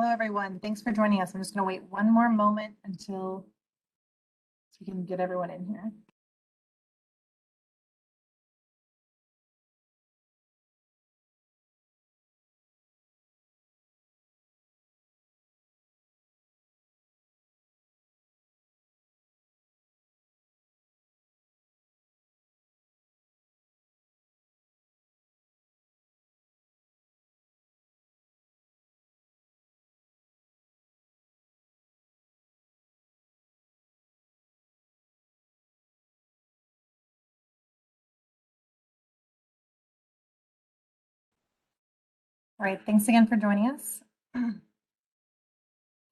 Hello, everyone. Thanks for joining us. I'm just going to wait one more moment until we can get everyone in here. All right, thanks again for joining us.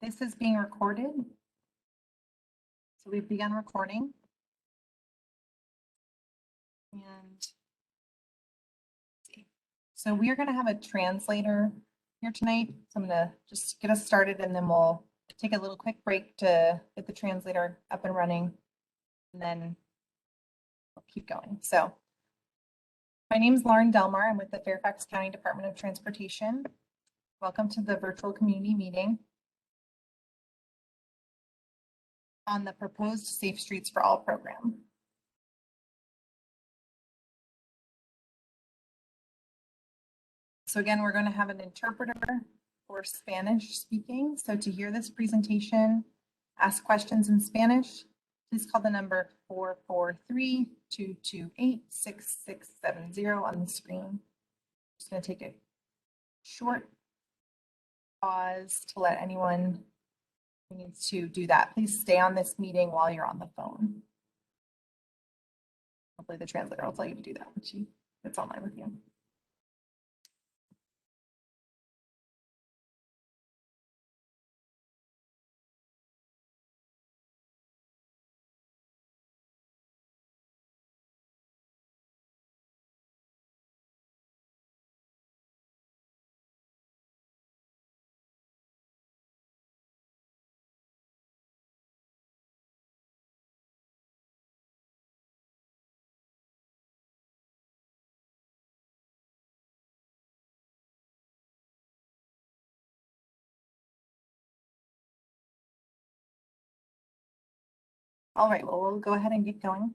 This is being recorded. So we've begun recording. And so we are going to have a translator here tonight. So I'm going to just get us started and then we'll take a little quick break to get the translator up and running. And then we'll keep going. So my name is Lauren Delmar. I'm with the Fairfax County Department of Transportation. Welcome to the virtual community meeting on the proposed Safe Streets for All program. So again, we're going to have an interpreter for Spanish speaking. So to hear this presentation, ask questions in Spanish, please call the number 443-228-6670 on the screen. Just going to take a short pause to let anyone who needs to do that. Please stay on this meeting while you're on the phone. Hopefully the translator will tell you to do that when she gets online with you. All right, well, we'll go ahead and get going.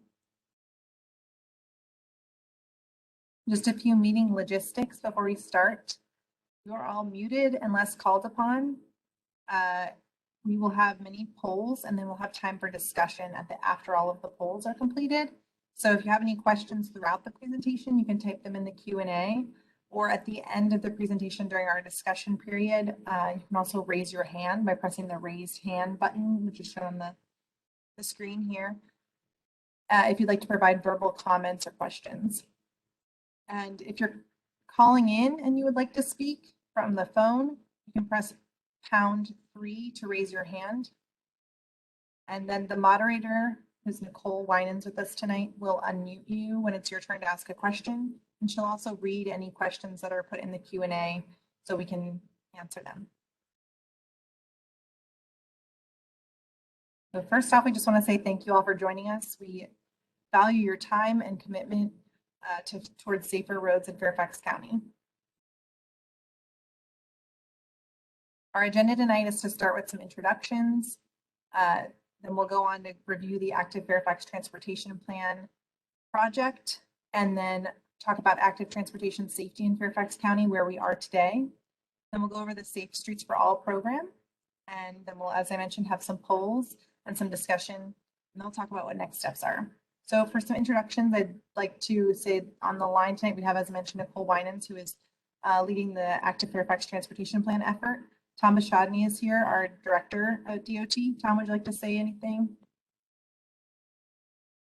Just a few meeting logistics before we start. You are all muted unless called upon. We will have many polls and then we'll have time for discussion after all of the polls are completed. So if you have any questions throughout the presentation, you can type them in the Q&A, or at the end of the presentation during our discussion period, you can also raise your hand by pressing the raised hand button, which is shown on the screen here, if you'd like to provide verbal comments or questions. And if you're calling in and you would like to speak from the phone, you can press #3 to raise your hand. And then the moderator, who's Nicole Winans with us tonight, will unmute you when it's your turn to ask a question. And she'll also read any questions that are put in the Q&A so we can answer them. So first off, we just want to say thank you all for joining us. We value your time and commitment towards safer roads in Fairfax County. Our agenda tonight is to start with some introductions. Then we'll go on to review the ActiveFairfax Transportation Plan project, and then talk about active transportation safety in Fairfax County, where we are today. Then we'll go over the Safe Streets for All program. And then we'll, as I mentioned, have some polls and some discussion, and they'll talk about what next steps are. So for some introductions, I'd like to say on the line tonight, we have, as I mentioned, Nicole Winans, who is leading the ActiveFairfax Transportation Plan effort. Tom Bashadny is here, our director of DOT. Tom, would you like to say anything?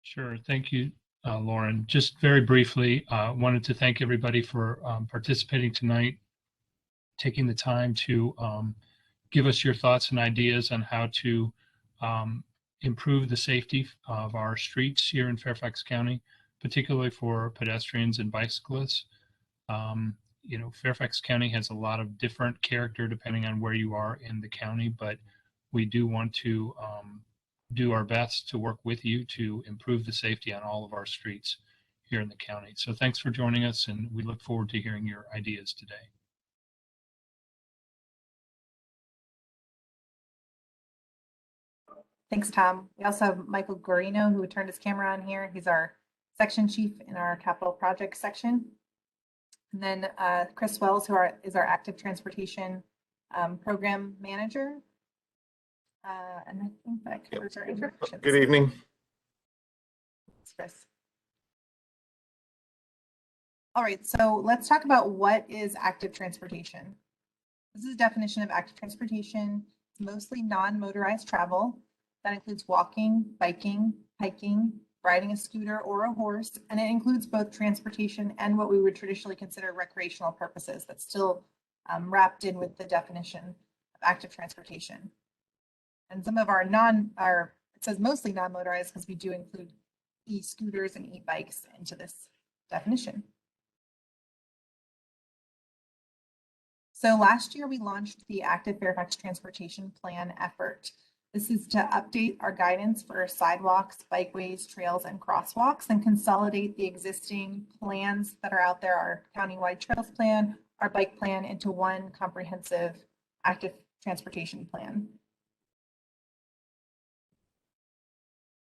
Sure. Thank you, Lauren. Just very briefly, wanted to thank everybody for participating tonight, taking the time to give us your thoughts and ideas on how to improve the safety of our streets here in Fairfax County, particularly for pedestrians and bicyclists. You know, Fairfax County has a lot of different character depending on where you are in the county, but we do want to do our best to work with you to improve the safety on all of our streets here in the county. So thanks for joining us, and we look forward to hearing your ideas today. Thanks, Tom. We also have Michael Guarino, who turned his camera on here. He's our section chief in our capital projects section. And then Chris Wells, who is our active transportation program manager. And I think that covers our introductions. Good evening. Thanks, Chris. All right, so let's talk about what is active transportation. This is a definition of active transportation. It's mostly non-motorized travel. That includes walking, biking, hiking, riding a scooter or a horse, and it includes both transportation and what we would traditionally consider recreational purposes. That's still wrapped in with the definition of active transportation. And some of it says mostly non-motorized because we do include e-scooters and e-bikes into this definition. So last year we launched the ActiveFairfax Transportation Plan effort. This is to update our guidance for sidewalks, bikeways, trails, and crosswalks and consolidate the existing plans that are out there, our countywide trails plan, our bike plan, into one comprehensive active transportation plan.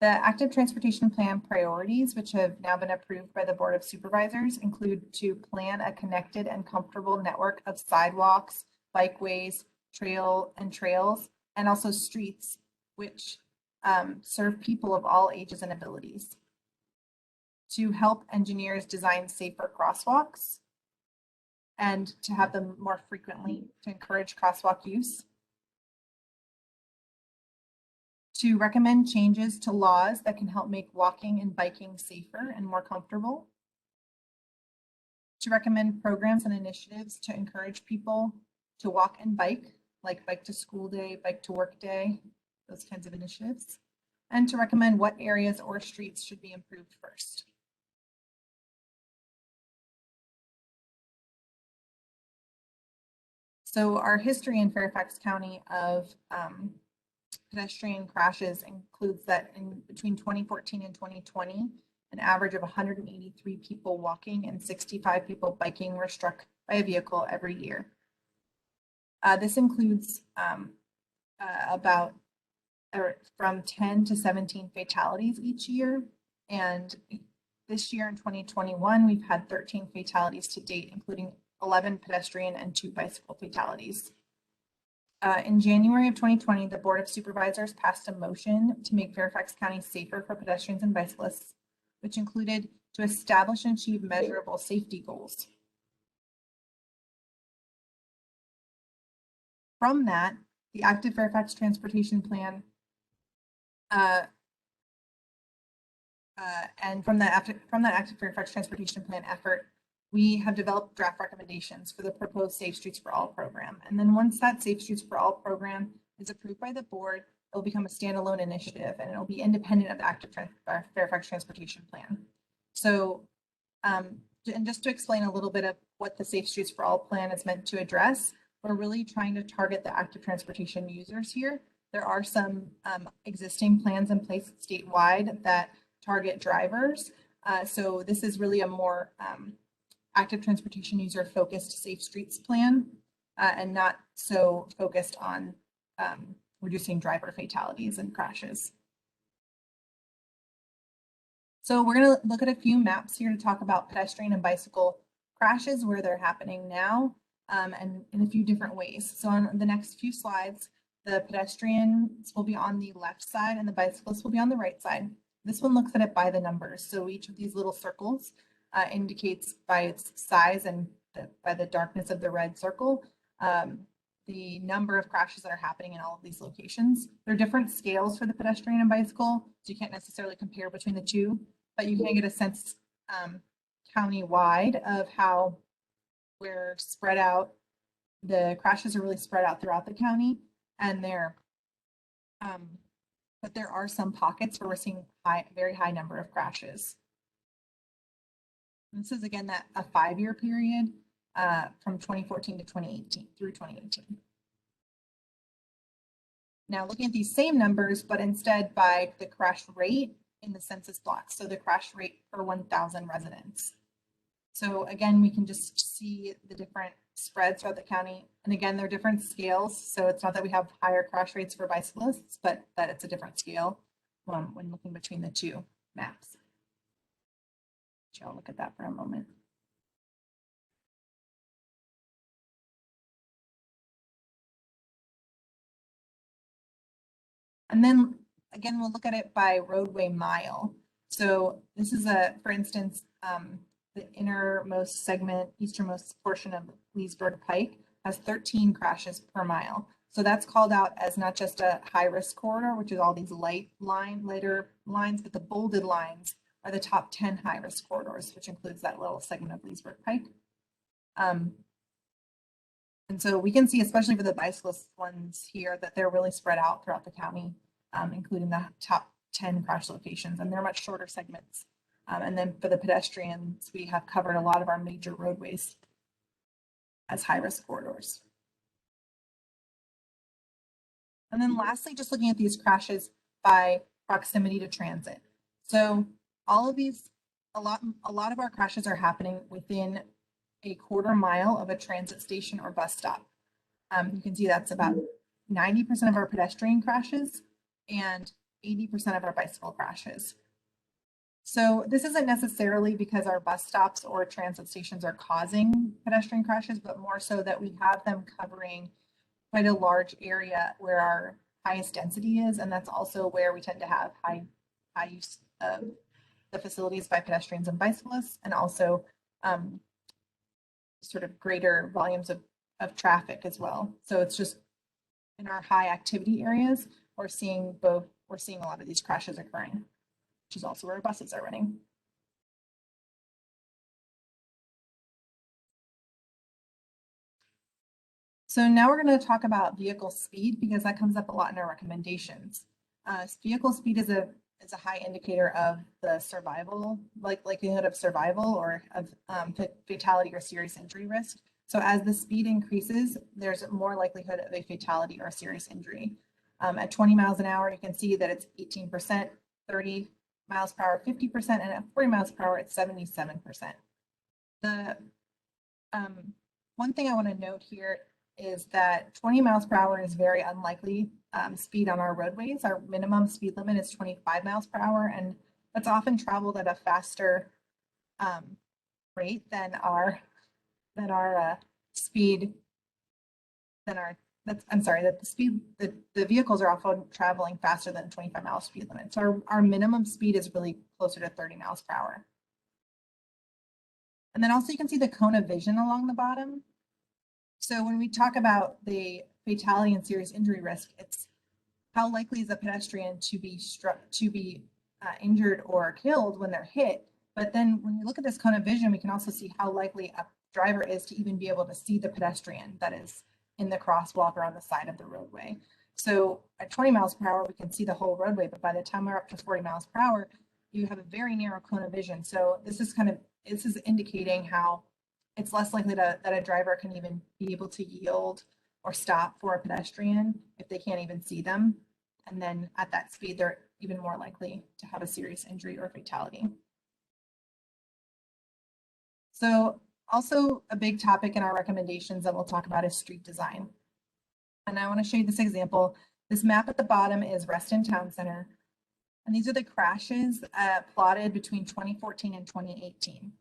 The Active Transportation Plan priorities, which have now been approved by the Board of Supervisors, include to plan a connected and comfortable network of sidewalks, bikeways, trails, and also streets, which serve people of all ages and abilities. To help engineers design safer crosswalks and to have them more frequently to encourage crosswalk use. To recommend changes to laws that can help make walking and biking safer and more comfortable. To recommend programs and initiatives to encourage people to walk and bike, like bike to school day, bike to work day, those kinds of initiatives. And to recommend what areas or streets should be improved first. So our history in Fairfax County of pedestrian crashes includes that in between 2014 and 2020, an average of 183 people walking and 65 people biking were struck by a vehicle every year. This includes from 10 to 17 fatalities each year. And this year in 2021, we've had 13 fatalities to date, including 11 pedestrian and 2 bicycle fatalities. In January of 2020, the Board of Supervisors passed a motion to make Fairfax County safer for pedestrians and bicyclists, which included to establish and achieve measurable safety goals. From that, the Active Fairfax Transportation Plan and from that Active Fairfax Transportation Plan effort, we have developed draft recommendations for the proposed Safe Streets for All program. And then once that Safe Streets for All program is approved by the board, it will become a standalone initiative and it will be independent of the Active Fairfax Transportation Plan. So, and just to explain a little bit of what the Safe Streets for All plan is meant to address, we're really trying to target the active transportation users here. There are some existing plans in place statewide that target drivers. So this is really a more active transportation user focused Safe Streets plan and not so focused on reducing driver fatalities and crashes. So we're going to look at a few maps here to talk about pedestrian and bicycle crashes, where they're happening now, and in a few different ways. So on the next few slides, the pedestrians will be on the left side and the bicyclists will be on the right side. This one looks at it by the numbers. So each of these little circles indicates by its size and by the darkness of the red circle, the number of crashes that are happening in all of these locations. There are different scales for the pedestrian and bicycle, so you can't necessarily compare between the two, but you can get a sense county-wide of how we're spread out. The crashes are really spread out throughout the county, and but there are some pockets where we're seeing very high number of crashes. And this is again a 5-year period from 2014 to 2018 through 2018. Now looking at these same numbers, but instead by the crash rate in the census blocks. So the crash rate per 1,000 residents. So again, we can just see the different spread throughout the county. And again, they're different scales. So it's not that we have higher crash rates for bicyclists, but that it's a different scale when looking between the two maps. I'll look at that for a moment. And then again, we'll look at it by roadway mile. So this is for instance, the innermost segment, easternmost portion of Leesburg Pike has 13 crashes per mile. So that's called out as not just a high risk corridor, which is all these lighter lines, but the bolded lines are the top 10 high risk corridors, which includes that little segment of Leesburg Pike. And so we can see, especially for the bicyclist ones here, that they're really spread out throughout the county, including the top 10 crash locations, and they're much shorter segments. And then for the pedestrians, we have covered a lot of our major roadways as high-risk corridors. And then lastly, just looking at these crashes by proximity to transit. So all of these, a lot of our crashes are happening within a quarter mile of a transit station or bus stop. You can see that's about 90% of our pedestrian crashes and 80% of our bicycle crashes. So this isn't necessarily because our bus stops or transit stations are causing pedestrian crashes, but more so that we have them covering quite a large area where our highest density is, and that's also where we tend to have high use of the facilities by pedestrians and bicyclists, and also sort of greater volumes of traffic as well. So it's just in our high activity areas, we're seeing a lot of these crashes occurring, which is also where buses are running. So now we're going to talk about vehicle speed, because that comes up a lot in our recommendations. Vehicle speed is a high indicator of the likelihood of survival or of fatality or serious injury risk. So as the speed increases, there's more likelihood of a fatality or serious injury. At 20 miles an hour, you can see that it's 18%, 30 miles per hour, 50%, and at 40 miles per hour, it's 77%. The one thing I want to note here is that 20 miles per hour is very unlikely speed on our roadways. Our minimum speed limit is 25 miles per hour, and that's often traveled at a faster rate than our speed the vehicles are often traveling faster than 25 miles speed limit. So our minimum speed is really closer to 30 miles per hour. And then also you can see the cone of vision along the bottom. So when we talk about the fatality and serious injury risk, it's how likely is a pedestrian to be injured or killed when they're hit. But then when we look at this cone of vision, we can also see how likely a driver is to even be able to see the pedestrian that is in the crosswalk or on the side of the roadway. So at 20 miles per hour, we can see the whole roadway, but by the time we're up to 40 miles per hour, you have a very narrow cone of vision. So this is indicating how it's less likely that a driver can even be able to yield or stop for a pedestrian if they can't even see them. And then at that speed, they're even more likely to have a serious injury or fatality. So also a big topic in our recommendations that we'll talk about is street design. And I want to show you this example. This map at the bottom is Reston Town Center. And these are the crashes plotted between 2014 and 2018.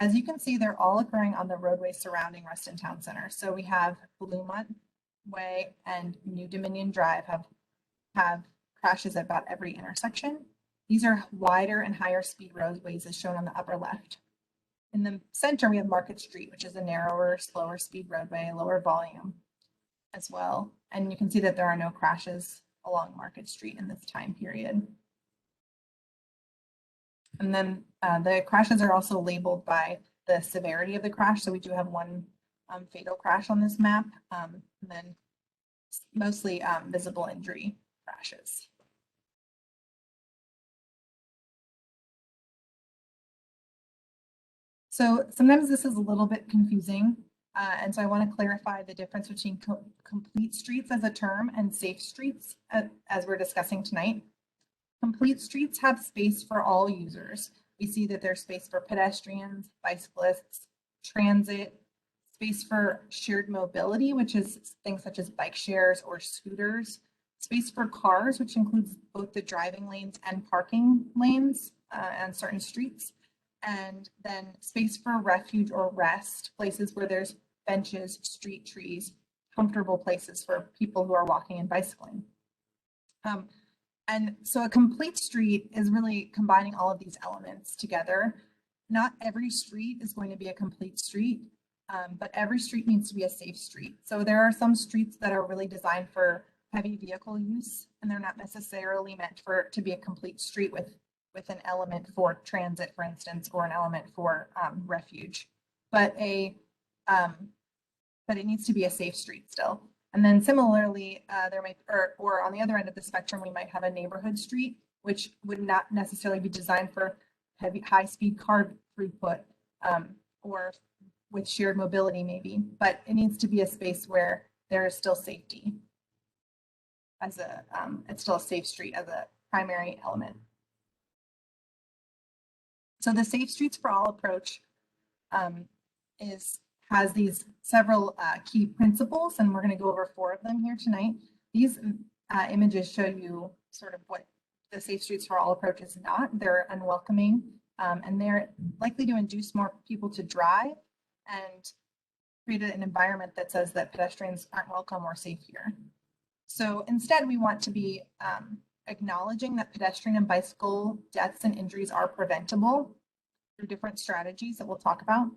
As you can see, they're all occurring on the roadway surrounding Reston Town Center. So we have Bluemont Way and New Dominion Drive have crashes at about every intersection. These are wider and higher speed roadways as shown on the upper left. In the center, we have Market Street, which is a narrower, slower speed roadway, lower volume as well. And you can see that there are no crashes along Market Street in this time period. And then the crashes are also labeled by the severity of the crash. So we do have one fatal crash on this map, and then mostly visible injury crashes. So sometimes this is a little bit confusing. And so I want to clarify the difference between complete streets as a term and safe streets as we're discussing tonight. Complete streets have space for all users. We see that there's space for pedestrians, bicyclists, transit, space for shared mobility, which is things such as bike shares or scooters, space for cars, which includes both the driving lanes and parking lanes on certain streets, and then space for refuge or rest, places where there's benches, street trees, comfortable places for people who are walking and bicycling. And so a complete street is really combining all of these elements together. Not every street is going to be a complete street, but every street needs to be a safe street. So there are some streets that are really designed for heavy vehicle use, and they're not necessarily meant to be a complete street with an element for transit, for instance, or an element for refuge. But it needs to be a safe street still. And then similarly, there might, or on the other end of the spectrum, we might have a neighborhood street, which would not necessarily be designed for high-speed car throughput or with shared mobility maybe, but it needs to be a space where there is still safety as it's still a safe street as a primary element. So the Safe Streets for All approach has these several key principles, and we're going to go over 4 of them here tonight. These images show you sort of what the Safe Streets for All approach is not. They're unwelcoming, and they're likely to induce more people to drive and create an environment that says that pedestrians aren't welcome or safe here. So instead, we want to be acknowledging that pedestrian and bicycle deaths and injuries are preventable through different strategies that we'll talk about.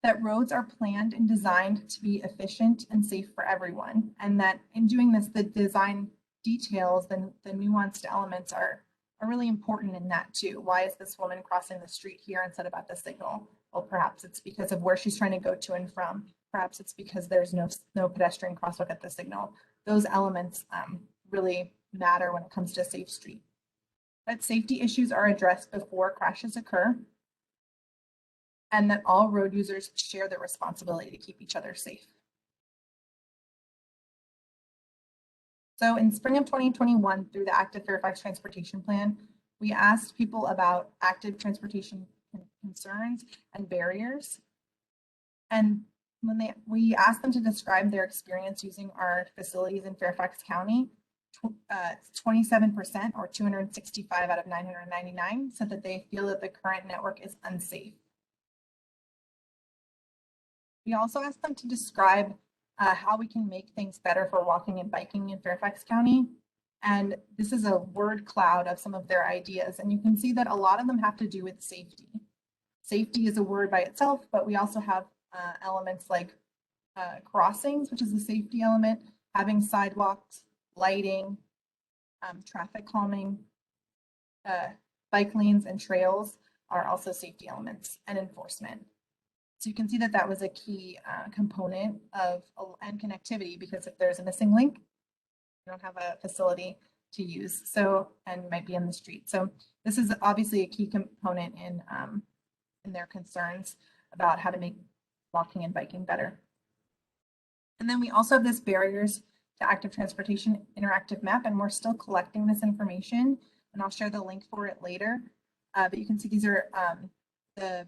That roads are planned and designed to be efficient and safe for everyone. And that in doing this, the design details, the nuanced elements are really important in that too. Why is this woman crossing the street here instead of at the signal? Well, perhaps it's because of where she's trying to go to and from. Perhaps it's because there's no pedestrian crosswalk at the signal. Those elements really matter when it comes to a safe street. That safety issues are addressed before crashes occur, and that all road users share the responsibility to keep each other safe. So in spring of 2021, through the ActiveFairfax Transportation Plan, we asked people about active transportation concerns and barriers. And when we asked them to describe their experience using our facilities in Fairfax County, 27% or 265 out of 999 said that they feel that the current network is unsafe. We also asked them to describe how we can make things better for walking and biking in Fairfax County. And this is a word cloud of some of their ideas. And you can see that a lot of them have to do with safety. Safety is a word by itself, but we also have elements like crossings, which is a safety element, having sidewalks, lighting, traffic calming, bike lanes and trails are also safety elements, and enforcement. So you can see that that was a key component of and connectivity, because if there's a missing link, you don't have a facility to use. So, and might be in the street. So this is obviously a key component in their concerns about how to make walking and biking better. And then we also have this barriers to active transportation interactive map, and we're still collecting this information, and I'll share the link for it later. But you can see these are the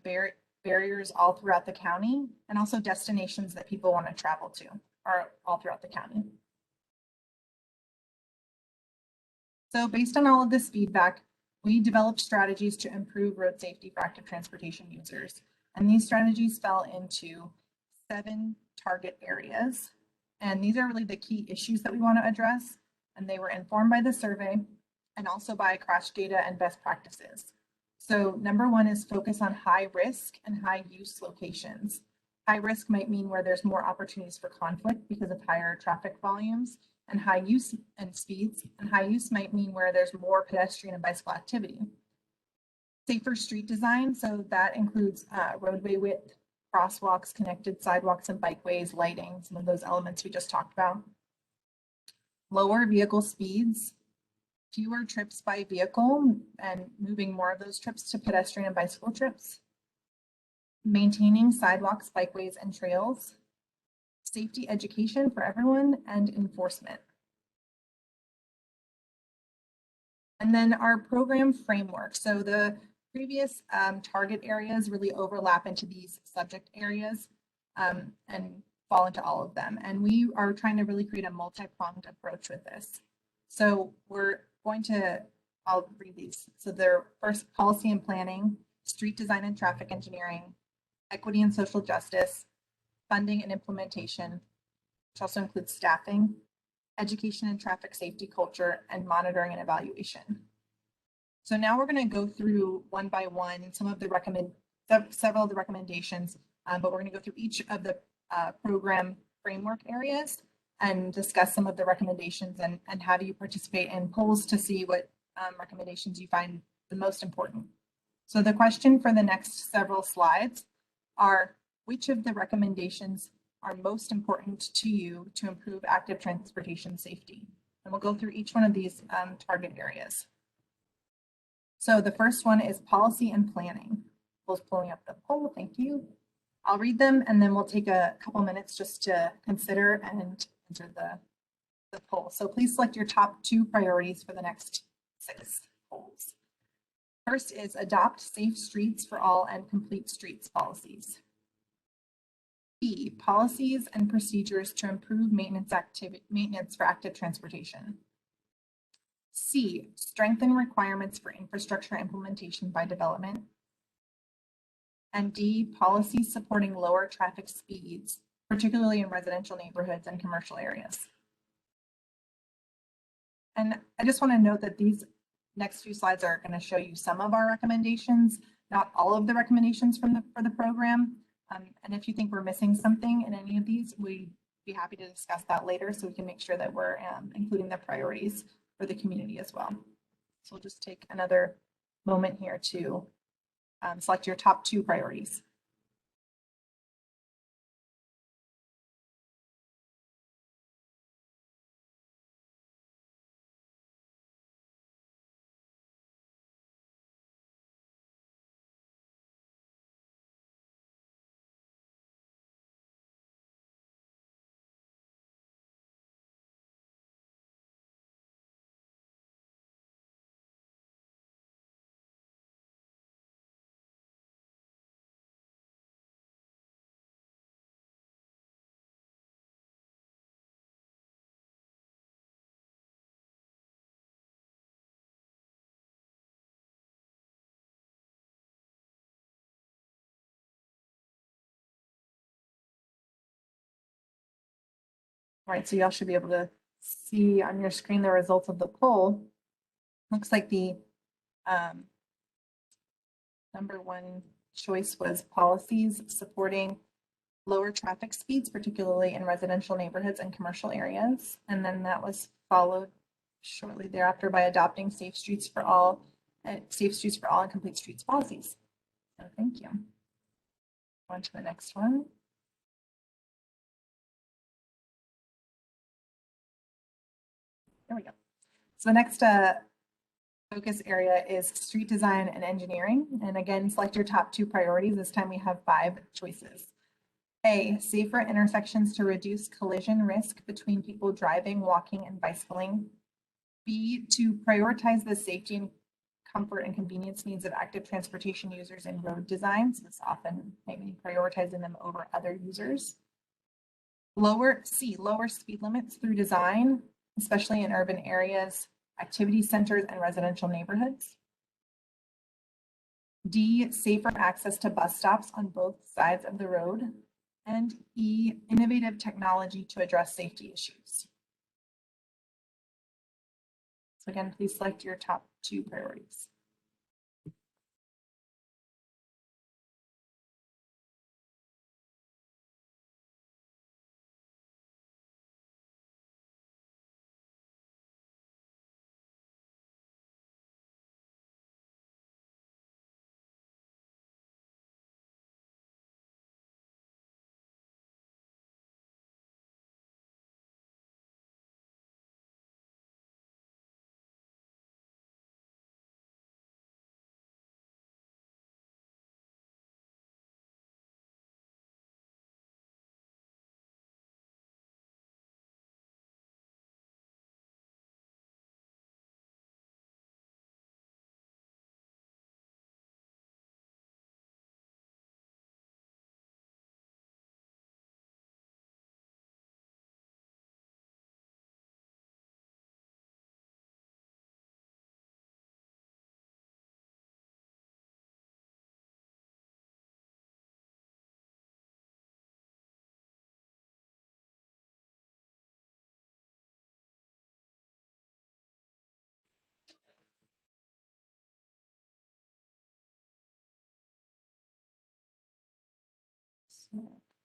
barriers all throughout the county, and also destinations that people want to travel to are all throughout the county. So based on all of this feedback, we developed strategies to improve road safety for active transportation users. And these strategies fell into 7 target areas. And these are really the key issues that we want to address. And they were informed by the survey and also by crash data and best practices. So number 1 is focus on high risk and high use locations. High risk might mean where there's more opportunities for conflict because of higher traffic volumes and high use and speeds. And high use might mean where there's more pedestrian and bicycle activity. Safer street design, so that includes roadway width, crosswalks, connected sidewalks and bikeways, lighting, some of those elements we just talked about. Lower vehicle speeds, fewer trips by vehicle, and moving more of those trips to pedestrian and bicycle trips. Maintaining sidewalks, bikeways, and trails. Safety education for everyone, and enforcement. And then our program framework. So the previous target areas really overlap into these subject areas. and fall into all of them. And we are trying to really create a multi-pronged approach with this. So we're going to, I'll read these. So they're first policy and planning, street design and traffic engineering, equity and social justice, funding and implementation, which also includes staffing, education and traffic safety culture, and monitoring and evaluation. So now we're going to go through one by one some of the several of the recommendations, but we're going to go through each of the program framework areas and discuss some of the recommendations and have you participate in polls to see what recommendations you find the most important. So the question for the next several slides are, which of the recommendations are most important to you to improve active transportation safety? And we'll go through each one of these target areas. So the first one is policy and planning. We're pulling up the poll, thank you. I'll read them and then we'll take a couple minutes just to consider and answer the poll. So please select your top 2 priorities for the next 6 polls. First is adopt safe streets for all and complete streets policies. B, policies and procedures to improve maintenance for active transportation. C, strengthen requirements for infrastructure implementation by development. And D, policies supporting lower traffic speeds, particularly in residential neighborhoods and commercial areas. And I just want to note that these next few slides are going to show you some of our recommendations, not all of the recommendations for the program. And if you think we're missing something in any of these, we'd be happy to discuss that later so we can make sure that we're including the priorities for the community as well. So we'll just take another moment here to select your top 2 priorities. All right, so y'all should be able to see on your screen the results of the poll. Looks like the number 1 choice was policies supporting lower traffic speeds, particularly in residential neighborhoods and commercial areas. And then that was followed shortly thereafter by adopting safe streets for all and complete streets policies. So thank you. On to the next one. There we go. So the next focus area is street design and engineering. And again, select your top 2 priorities. This time we have 5 choices. A, safer intersections to reduce collision risk between people driving, walking, and bicycling. B, to prioritize the safety and comfort and convenience needs of active transportation users in road designs. This often might mean prioritizing them over other users. C, lower speed limits through design, especially in urban areas, activity centers, and residential neighborhoods. D, safer access to bus stops on both sides of the road. And E, innovative technology to address safety issues. So again, please select your top 2 priorities.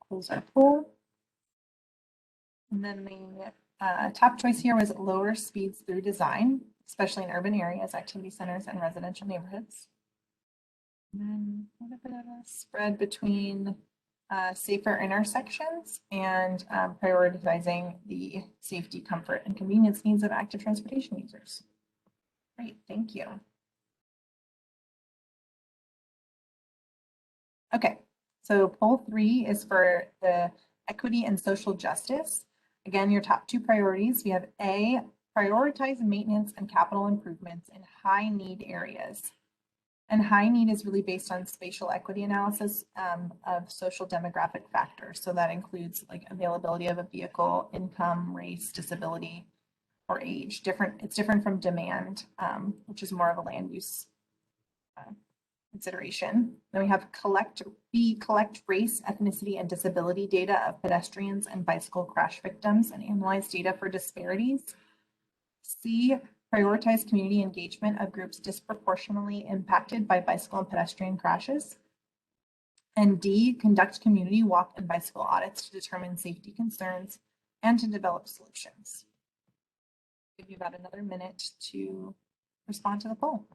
Close our poll. And then the top choice here was lower speeds through design, especially in urban areas, activity centers, and residential neighborhoods. And then a little bit of a spread between safer intersections and prioritizing the safety, comfort, and convenience needs of active transportation users. Great, thank you. Okay, so poll 3 is for the equity and social justice. Again, your top 2 priorities. We have A, prioritize maintenance and capital improvements in high need areas. And high need is really based on spatial equity analysis of social demographic factors. So that includes like availability of a vehicle, income, race, disability, or age. It's different from demand, which is more of a land use consideration. Then we have collect race, ethnicity, and disability data of pedestrians and bicycle crash victims and analyze data for disparities. C, prioritize community engagement of groups disproportionately impacted by bicycle and pedestrian crashes. And D, conduct community walk and bicycle audits to determine safety concerns and to develop solutions. I'll give you about another minute to respond to the poll.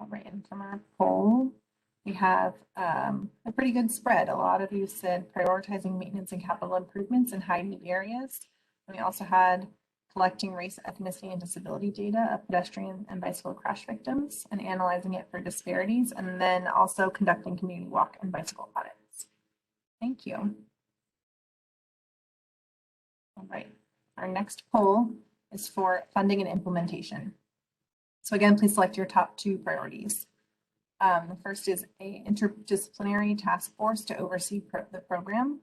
All right, and from our poll, we have a pretty good spread. A lot of you said prioritizing maintenance and capital improvements in high need areas. And we also had collecting race, ethnicity, and disability data of pedestrian and bicycle crash victims and analyzing it for disparities, and then also conducting community walk and bicycle audits. Thank you. All right, our next poll is for funding and implementation. So again, please select your top 2 priorities. The first is an interdisciplinary task force to oversee the program.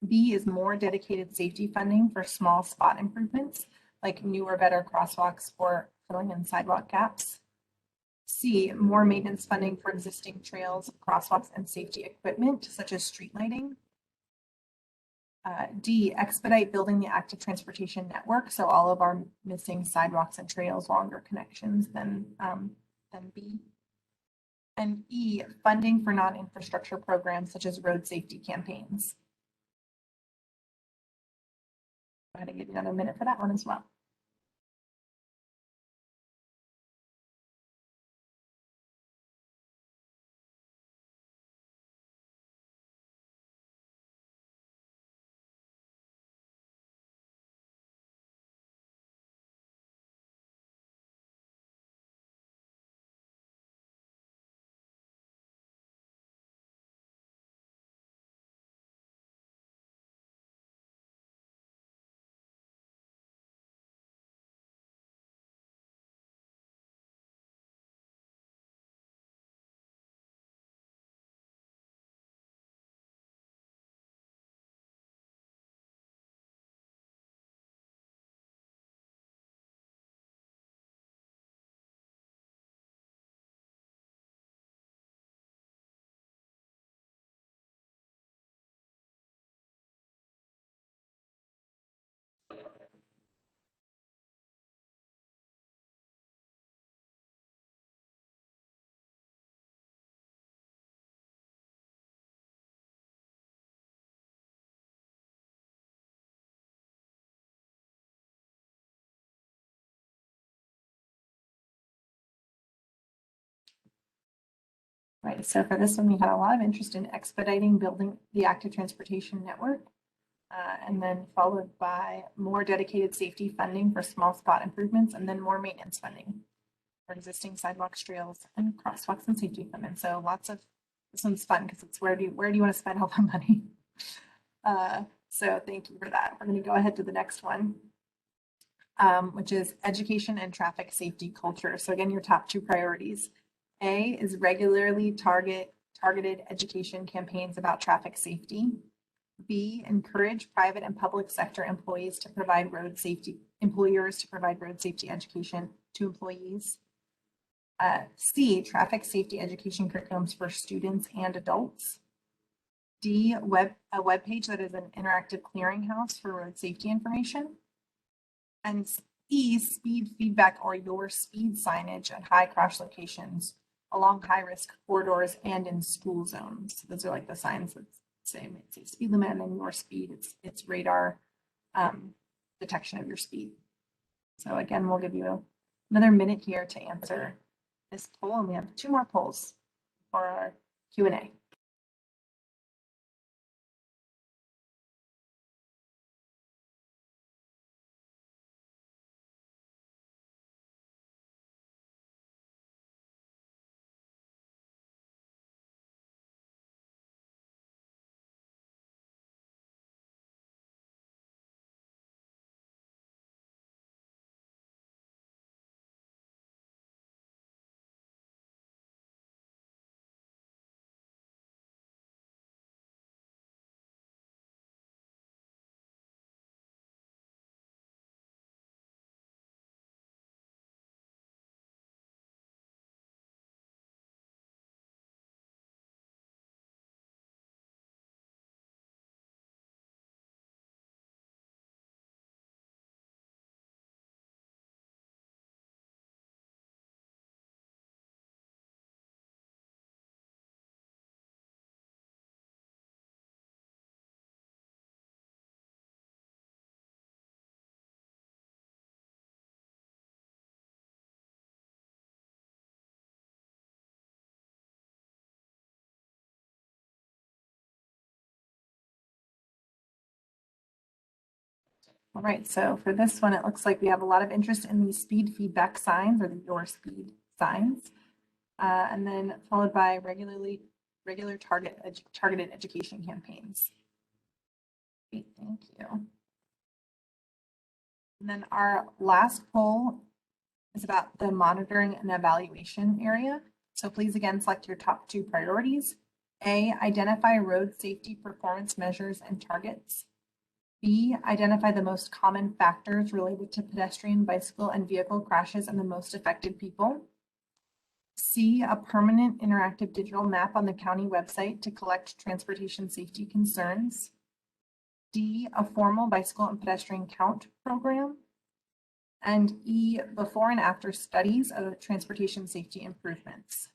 B is more dedicated safety funding for small spot improvements, like newer, better crosswalks or filling in sidewalk gaps. C, more maintenance funding for existing trails, crosswalks, and safety equipment, such as street lighting. D, expedite building the active transportation network. So all of our missing sidewalks and trails, longer connections than B. And E, funding for non-infrastructure programs such as road safety campaigns. Go ahead and give you another minute for that one as well. Right, so for this one, we had a lot of interest in expediting building the active transportation network. And then followed by more dedicated safety funding for small spot improvements, and then more maintenance funding for existing sidewalks, trails, and crosswalks and safety equipment. So lots of, this one's fun because it's where do you want to spend all the money? So thank you for that. We're going to go ahead to the next one, which is education and traffic safety culture. So again, your top two priorities. A is regularly targeted education campaigns about traffic safety. B, encourage private and public sector employers to provide road safety education to employees. C, traffic safety education curriculums for students and adults. D, a web page that is an interactive clearinghouse for road safety information. And E, speed feedback or your speed signage at high crash locations along high risk corridors and in school zones. So those are like the signs that say speed limit and then your speed. It's radar detection of your speed. So again, we'll give you another minute here to answer this poll, and we have 2 more polls for our Q&A. All right, so for this one, it looks like we have a lot of interest in the speed feedback signs or the your speed signs, and then followed by regular targeted education campaigns. Great, thank you. And then our last poll is about the monitoring and evaluation area. So please again select your top 2 priorities. A, identify road safety performance measures and targets. B, identify the most common factors related to pedestrian, bicycle, and vehicle crashes and the most affected people. C, a permanent interactive digital map on the county website to collect transportation safety concerns. D, a formal bicycle and pedestrian count program. And E, before and after studies of transportation safety improvements.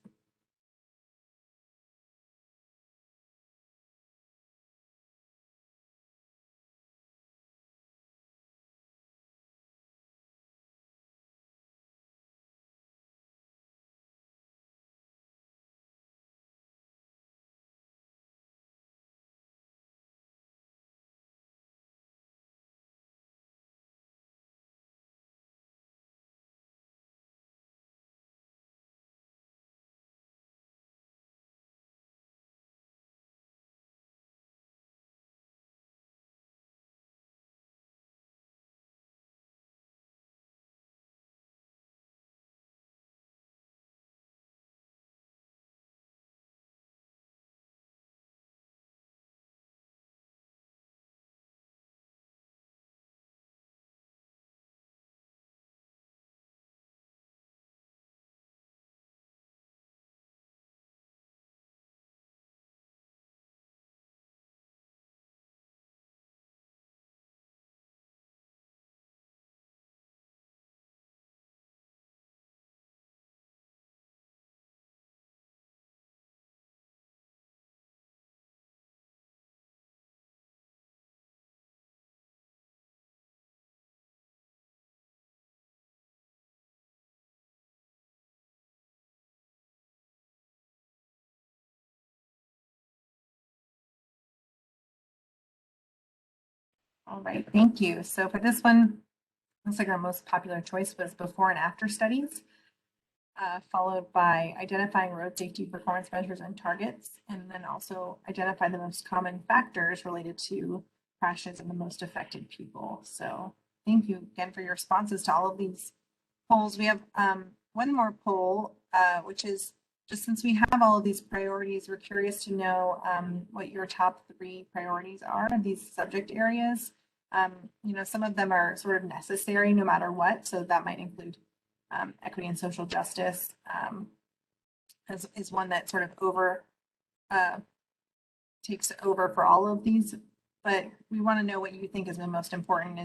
All right, thank you. So for this one, looks like our most popular choice was before and after studies, followed by identifying road safety performance measures and targets, and then also identify the most common factors related to crashes and the most affected people. So thank you again for your responses to all of these polls. We have one more poll, which is just since we have all of these priorities, we're curious to know what your top 3 priorities are in these subject areas. You know, some of them are sort of necessary no matter what. So that might include equity and social justice is one that sort of takes over for all of these. But we want to know what you think is the most important.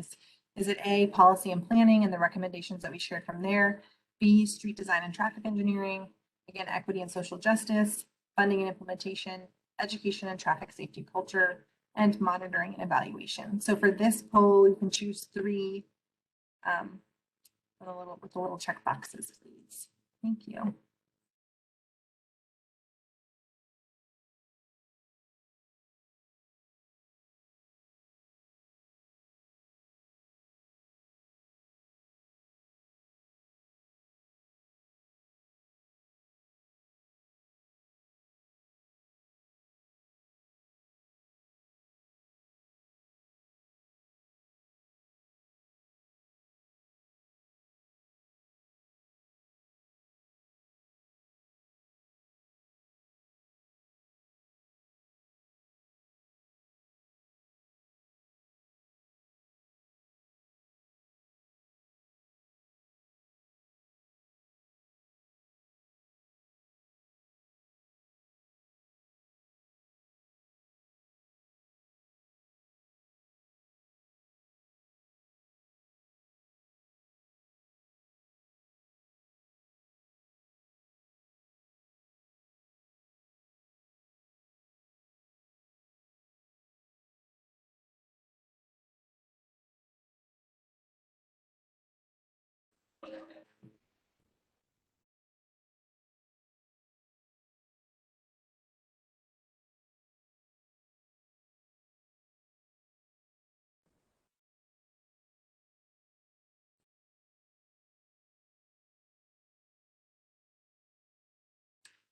Is it A, policy and planning and the recommendations that we shared from there? B, street design and traffic engineering? Again, equity and social justice, funding and implementation, education and traffic safety culture, and monitoring and evaluation. So for this poll, you can choose 3 with the little check boxes, please. Thank you.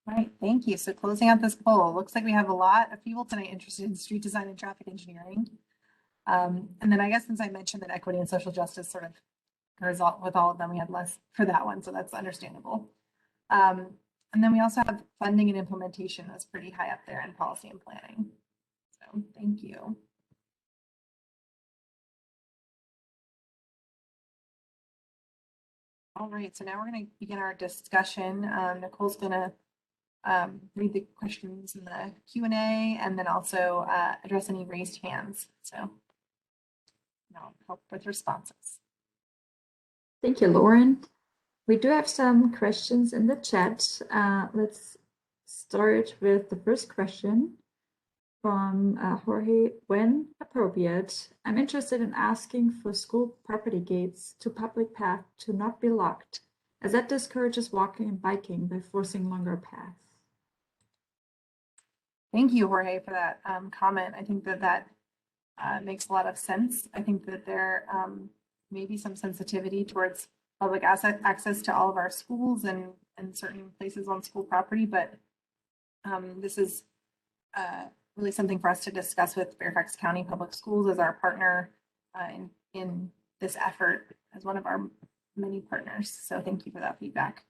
All right, thank you. So closing out this poll, looks like we have a lot of people tonight interested in street design and traffic engineering. And then I guess since I mentioned that equity and social justice sort of result with all of them, we had less for that one, so that's understandable. And then we also have funding and implementation that's pretty high up there in policy and planning. So thank you. All right, so now we're going to begin our discussion. Nicole's going to read the questions in the Q&A and then also address any raised hands. So I'll help with responses. Thank you, Lauren. We do have some questions in the chat. Let's start with the first question from Jorge. When appropriate, I'm interested in asking for school property gates to public path to not be locked, as that discourages walking and biking by forcing longer paths. Thank you, Jorge, for that comment. I think that makes a lot of sense. I think that there may be some sensitivity towards public access to all of our schools and certain places on school property, but this is really something for us to discuss with Fairfax County Public Schools as our partner in this effort, as one of our many partners. So thank you for that feedback.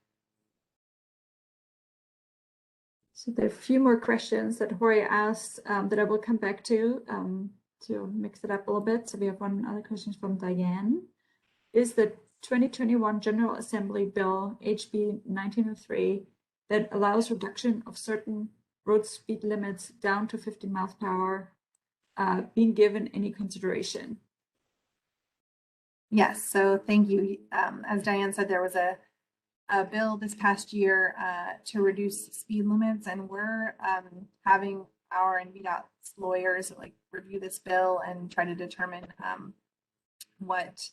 So there are a few more questions that Jorge asked that I will come back to mix it up a little bit. So we have one other question from Diane. Is the 2021 General Assembly Bill HB 1903 that allows reduction of certain road speed limits down to 50 miles per hour being given any consideration? Yes, so thank you. As Diane said, there was a bill this past year to reduce speed limits, and we're having our NVDOT's lawyers review this bill and try to determine what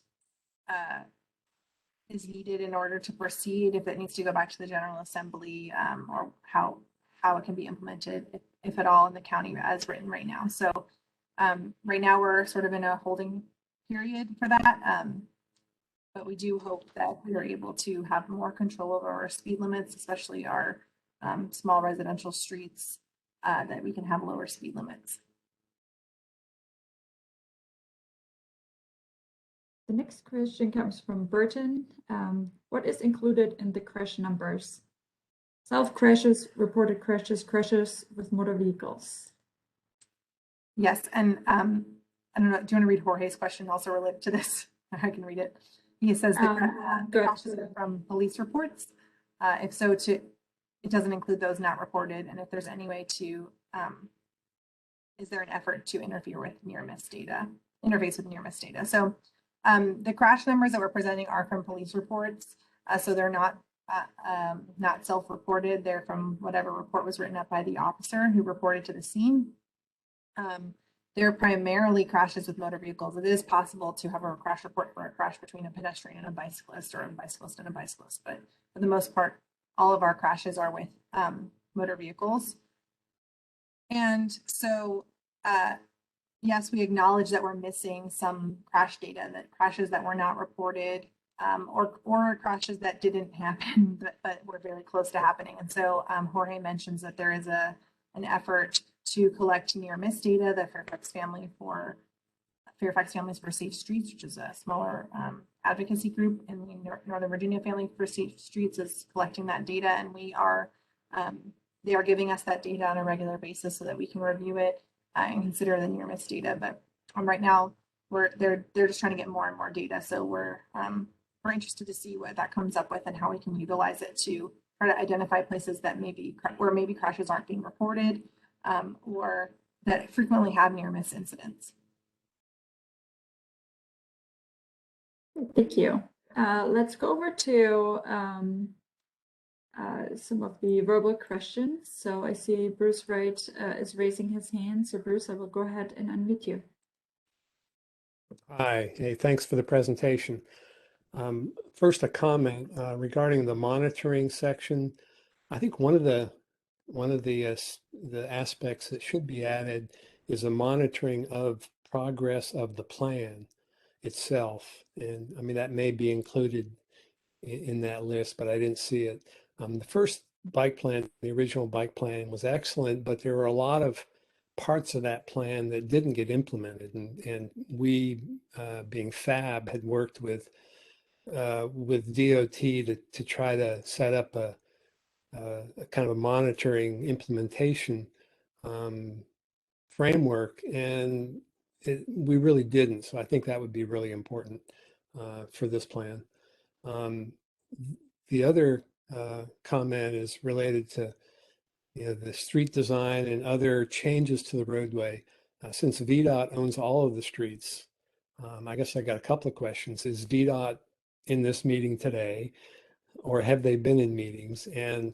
is needed in order to proceed, if it needs to go back to the General Assembly, or how it can be implemented, if at all, in the county as written right now. So Right now, we're sort of in a holding period for that. But we do hope that we are able to have more control over our speed limits, especially our small residential streets, that we can have lower speed limits. The next question comes from Burton. What is included in the crash numbers? Self crashes, reported crashes, crashes with motor vehicles. Yes, and I don't know, do you want to read Jorge's question also related to this? I can read it. He says that crashes are from police reports. If so, it doesn't include those not reported, and if there's any way to, is there an effort to interfere with near-miss data, interface with near-miss data? So the crash numbers that we're presenting are from police reports, so they're not self-reported. They're from whatever report was written up by the officer who reported to the scene. They're primarily crashes with motor vehicles. It is possible to have a crash report for a crash between a pedestrian and a bicyclist, or a bicyclist and a bicyclist, but for the most part, all of our crashes are with motor vehicles. And so, yes, we acknowledge that we're missing some crash data, that crashes that were not reported, or crashes that didn't happen, but were very close to happening. And so Jorge mentions that there is an effort to collect near-miss data. The Fairfax Families for Safe Streets, which is a smaller advocacy group in the Northern Virginia Family for Safe Streets, is collecting that data, and they are giving us that data on a regular basis so that we can review it and consider the near-miss data. But right now, they're just trying to get more and more data, so we're interested to see what that comes up with and how we can utilize it to try to identify places that where maybe crashes aren't being reported, or that frequently have near-miss incidents. Thank you. Let's go over to some of the verbal questions. So I see Bruce Wright is raising his hand. So Bruce, I will go ahead and unmute you. Hi, hey, thanks for the presentation. First, a comment regarding the monitoring section. I think one of the aspects that should be added is a monitoring of progress of the plan itself. And I mean, that may be included in that list, but I didn't see it. The first bike plan, the original bike plan, was excellent, but there were a lot of parts of that plan that didn't get implemented. And we, being FAB, had worked with DOT to try to set up a kind of a monitoring implementation framework, and we really didn't. So I think that would be really important for this plan. The other comment is related to the street design and other changes to the roadway. Since VDOT owns all of the streets, I guess I got a couple of questions. Is VDOT in this meeting today, or have they been in meetings? And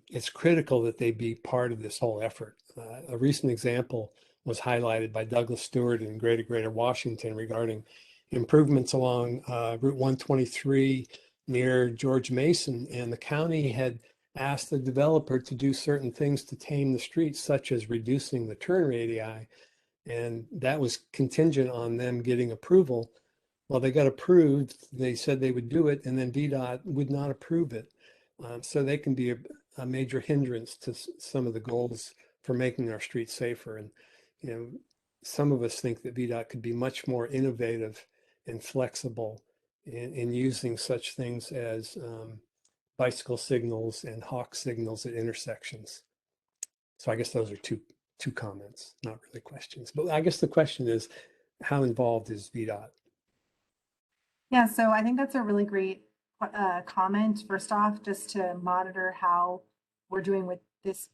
it's critical that they be part of this whole effort. A recent example was highlighted by Douglas Stewart in Greater Washington regarding improvements along Route 123 near George Mason, and the county had asked the developer to do certain things to tame the streets, such as reducing the turn radii, and that was contingent on them getting approval. Well, they got approved, they said they would do it, and then VDOT would not approve it. So they can be a major hindrance to some of the goals for making our streets safer. And some of us think that VDOT could be much more innovative and flexible in using such things as bicycle signals and hawk signals at intersections. So I guess those are two comments, not really questions. But I guess the question is, how involved is VDOT? Yeah, so I think that's a really great comment. First off, just to monitor how we're doing with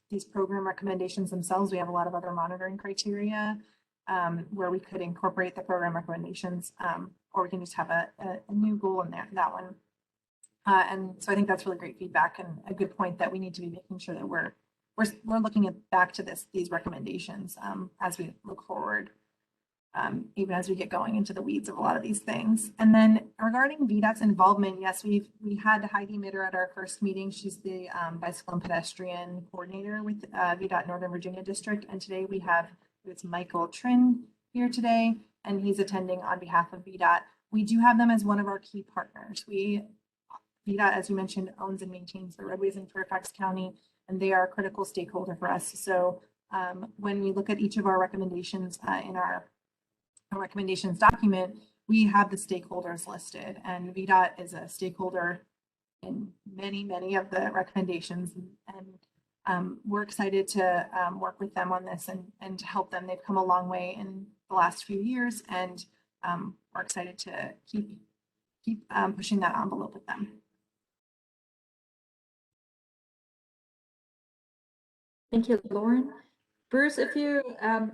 these program recommendations themselves. We have a lot of other monitoring criteria where we could incorporate the program recommendations, or we can just have a new goal in that one. And so I think that's really great feedback and a good point that we need to be making sure that we're looking back to these recommendations as we look forward. Even as we get going into the weeds of a lot of these things. And then regarding VDOT's involvement, yes, we had Heidi Mitter at our first meeting. She's the bicycle and pedestrian coordinator with VDOT Northern Virginia District. And today we have it's Michael Trin here today, and he's attending on behalf of VDOT. We do have them as one of our key partners. VDOT, as you mentioned, owns and maintains the roadways in Fairfax County, and they are a critical stakeholder for us. So when we look at each of our recommendations in our recommendations document, we have the stakeholders listed, and VDOT is a stakeholder in many of the recommendations, and we're excited to work with them on this and to help them. They've come a long way in the last few years, and we're excited to keep pushing that envelope with them. Thank you, Lauren. Bruce, if you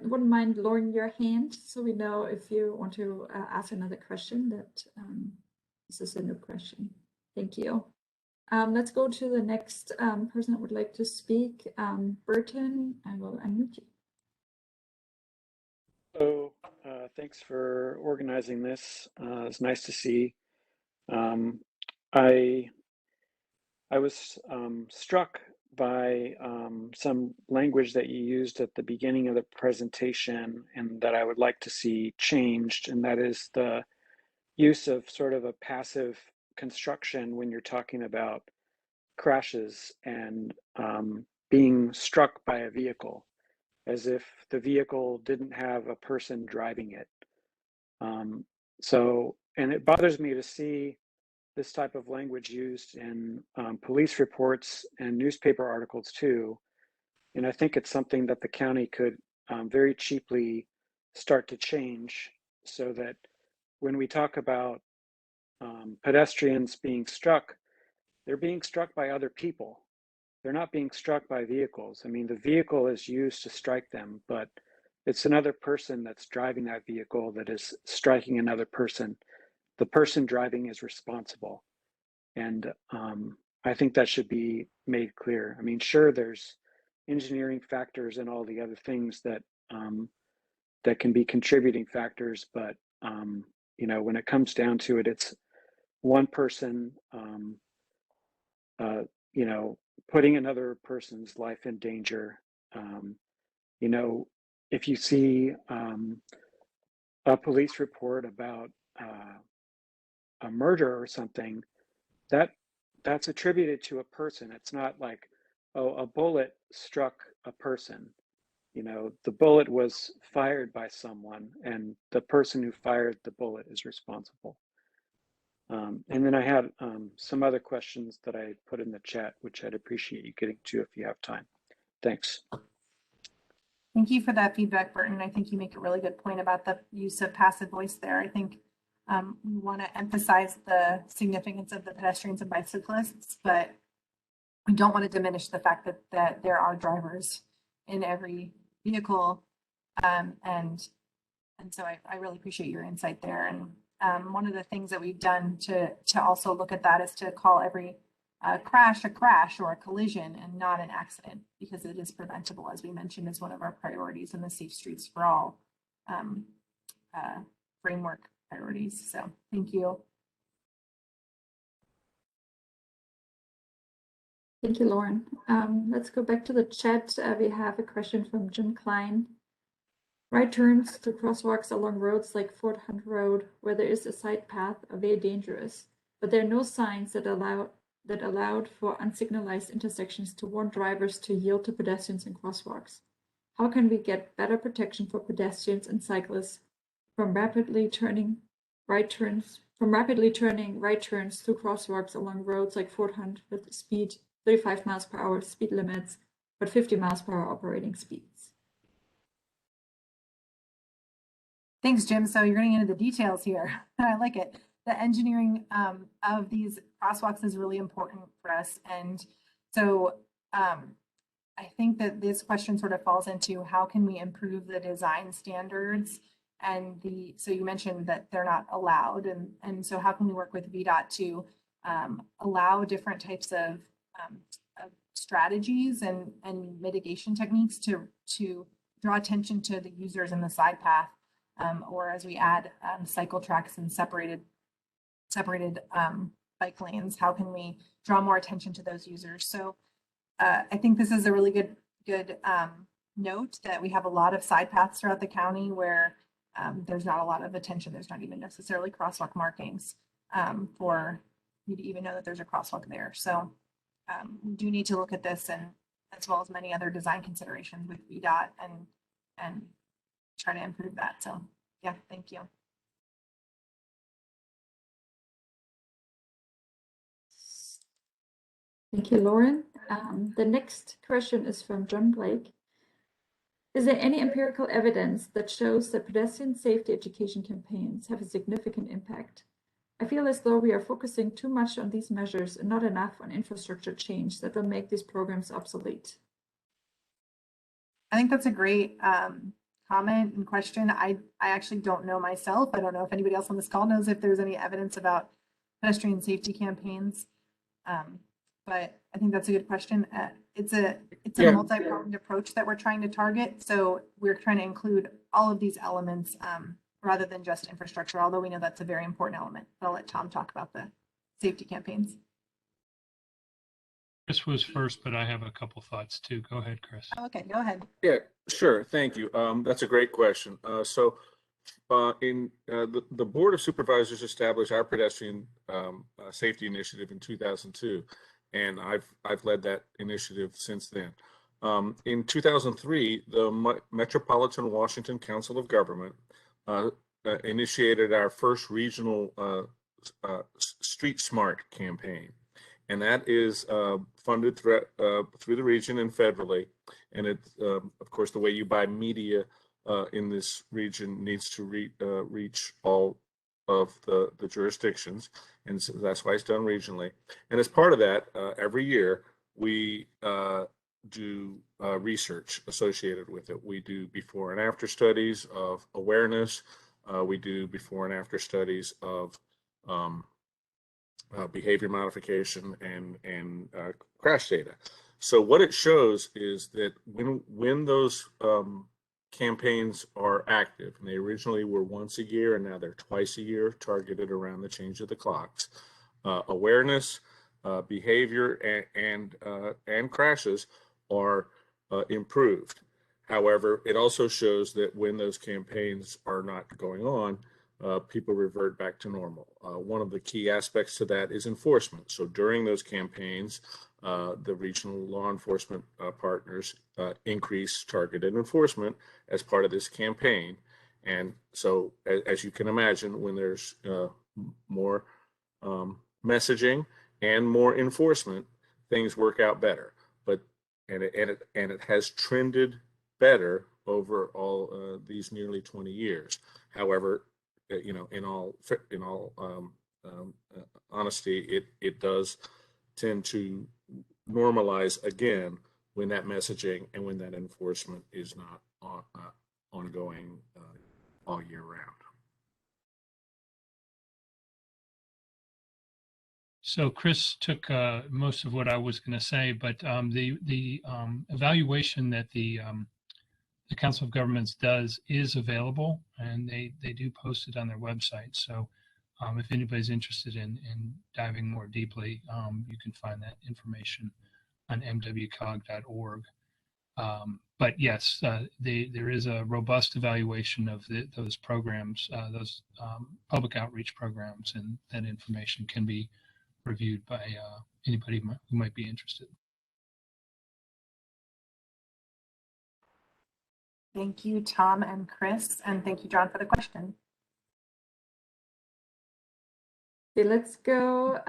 wouldn't mind lowering your hand so we know if you want to ask another question, that this is a new question. Thank you. Let's go to the next person that would like to speak. Burton, I will unmute you. So thanks for organizing this. It's nice to see. I was struck by some language that you used at the beginning of the presentation and that I would like to see changed, and that is the use of sort of a passive construction when you're talking about crashes and being struck by a vehicle, as if the vehicle didn't have a person driving it. And it bothers me to see this type of language used in police reports and newspaper articles too. And I think it's something that the county could very cheaply start to change, so that when we talk about pedestrians being struck, they're being struck by other people. They're not being struck by vehicles. I mean, the vehicle is used to strike them, but it's another person that's driving that vehicle that is striking another person. The person driving is responsible. And I think that should be made clear. I mean, sure, there's engineering factors and all the other things that that can be contributing factors, but you know, when it comes down to it, it's one person, you know, putting another person's life in danger. You know, if you see a police report about a murder or something, that's attributed to a person. It's not like, oh, a bullet struck a person. You know, the bullet was fired by someone, and the person who fired the bullet is responsible. And then I had some other questions that I put in the chat, which I'd appreciate you getting to if you have time. Thanks. Thank you for that feedback, Burton. I think you make a really good point about the use of passive voice there. I think we want to emphasize the significance of the pedestrians and bicyclists, but we don't want to diminish the fact that there are drivers in every vehicle. And so I really appreciate your insight there. And one of the things that we've done to also look at that is to call every crash a crash or a collision and not an accident, because it is preventable, as we mentioned, is one of our priorities in the Safe Streets for All framework priorities. So thank you. Thank you, Lauren. Let's go back to the chat. We have a question from Jim Klein. Right turns to crosswalks along roads like Fort Hunt Road, where there is a side path, are very dangerous, but there are no signs that allowed for unsignalized intersections to warn drivers to yield to pedestrians and crosswalks. How can we get better protection for pedestrians and cyclists from rapidly turning right turns through crosswalks along roads like Fort Hunt with speed 35 miles per hour speed limits, but 50 miles per hour operating speeds? Thanks, Jim. So you're getting into the details here. I like it. The engineering of these crosswalks is really important for us. And so I think that this question sort of falls into how can we improve the design standards, and so you mentioned that they're not allowed. And so how can we work with VDOT to allow different types of strategies and mitigation techniques to draw attention to the users in the side path, or as we add cycle tracks and separated bike lanes, how can we draw more attention to those users? So I think this is a really good note that we have a lot of side paths throughout the county where there's not a lot of attention. There's not even necessarily crosswalk markings for you to even know that there's a crosswalk there. So we do need to look at this, and as well as many other design considerations with VDOT and try to improve that. So yeah, thank you. Thank you, Lauren. The next question is from John Blake. Is there any empirical evidence that shows that pedestrian safety education campaigns have a significant impact? I feel as though we are focusing too much on these measures and not enough on infrastructure change that will make these programs obsolete. I think that's a great comment and question. I actually don't know myself. I don't know if anybody else on this call knows if there's any evidence about pedestrian safety campaigns. But I think that's a good question. It's a multi-pronged approach that we're trying to target. So we're trying to include all of these elements rather than just infrastructure, although we know that's a very important element. But I'll let Tom talk about the safety campaigns. Chris was first, but I have a couple thoughts too. Go ahead, Chris. Oh, okay, go ahead. Yeah, sure. Thank you. That's a great question. The Board of Supervisors established our pedestrian safety initiative in 2002, and I've led that initiative since then. In 2003, the Metropolitan Washington Council of Government initiated our first regional Street Smart campaign. And that is funded through the region and federally. And it's, of course, the way you buy media in this region needs to reach all of the jurisdictions. And so that's why it's done regionally. And as part of that, every year, we do research associated with it. We do before and after studies of awareness. We do before and after studies of behavior modification and crash data. So what it shows is that when those campaigns are active, and they originally were once a year and now they're twice a year, targeted around the change of the clocks, awareness, behavior, and crashes are improved. However, it also shows that when those campaigns are not going on, people revert back to normal. One of the key aspects to that is enforcement. So during those campaigns, the regional law enforcement partners increase targeted enforcement as part of this campaign. And so, as you can imagine, when there's more messaging and more enforcement, things work out better. And it has trended better over all these nearly 20 years. However, you know, in all honesty, it does tend to normalize again when that messaging and when that enforcement is not ongoing all year round. So Chris took most of what I was going to say, but the evaluation that the Council of Governments does is available, and they do post it on their website. So if anybody's interested in diving more deeply, you can find that information on mwcog.org. But yes, there is a robust evaluation of those programs, those public outreach programs, and that information can be reviewed by anybody who might be interested. Thank you, Tom and Chris, and thank you, John, for the question. Okay, let's go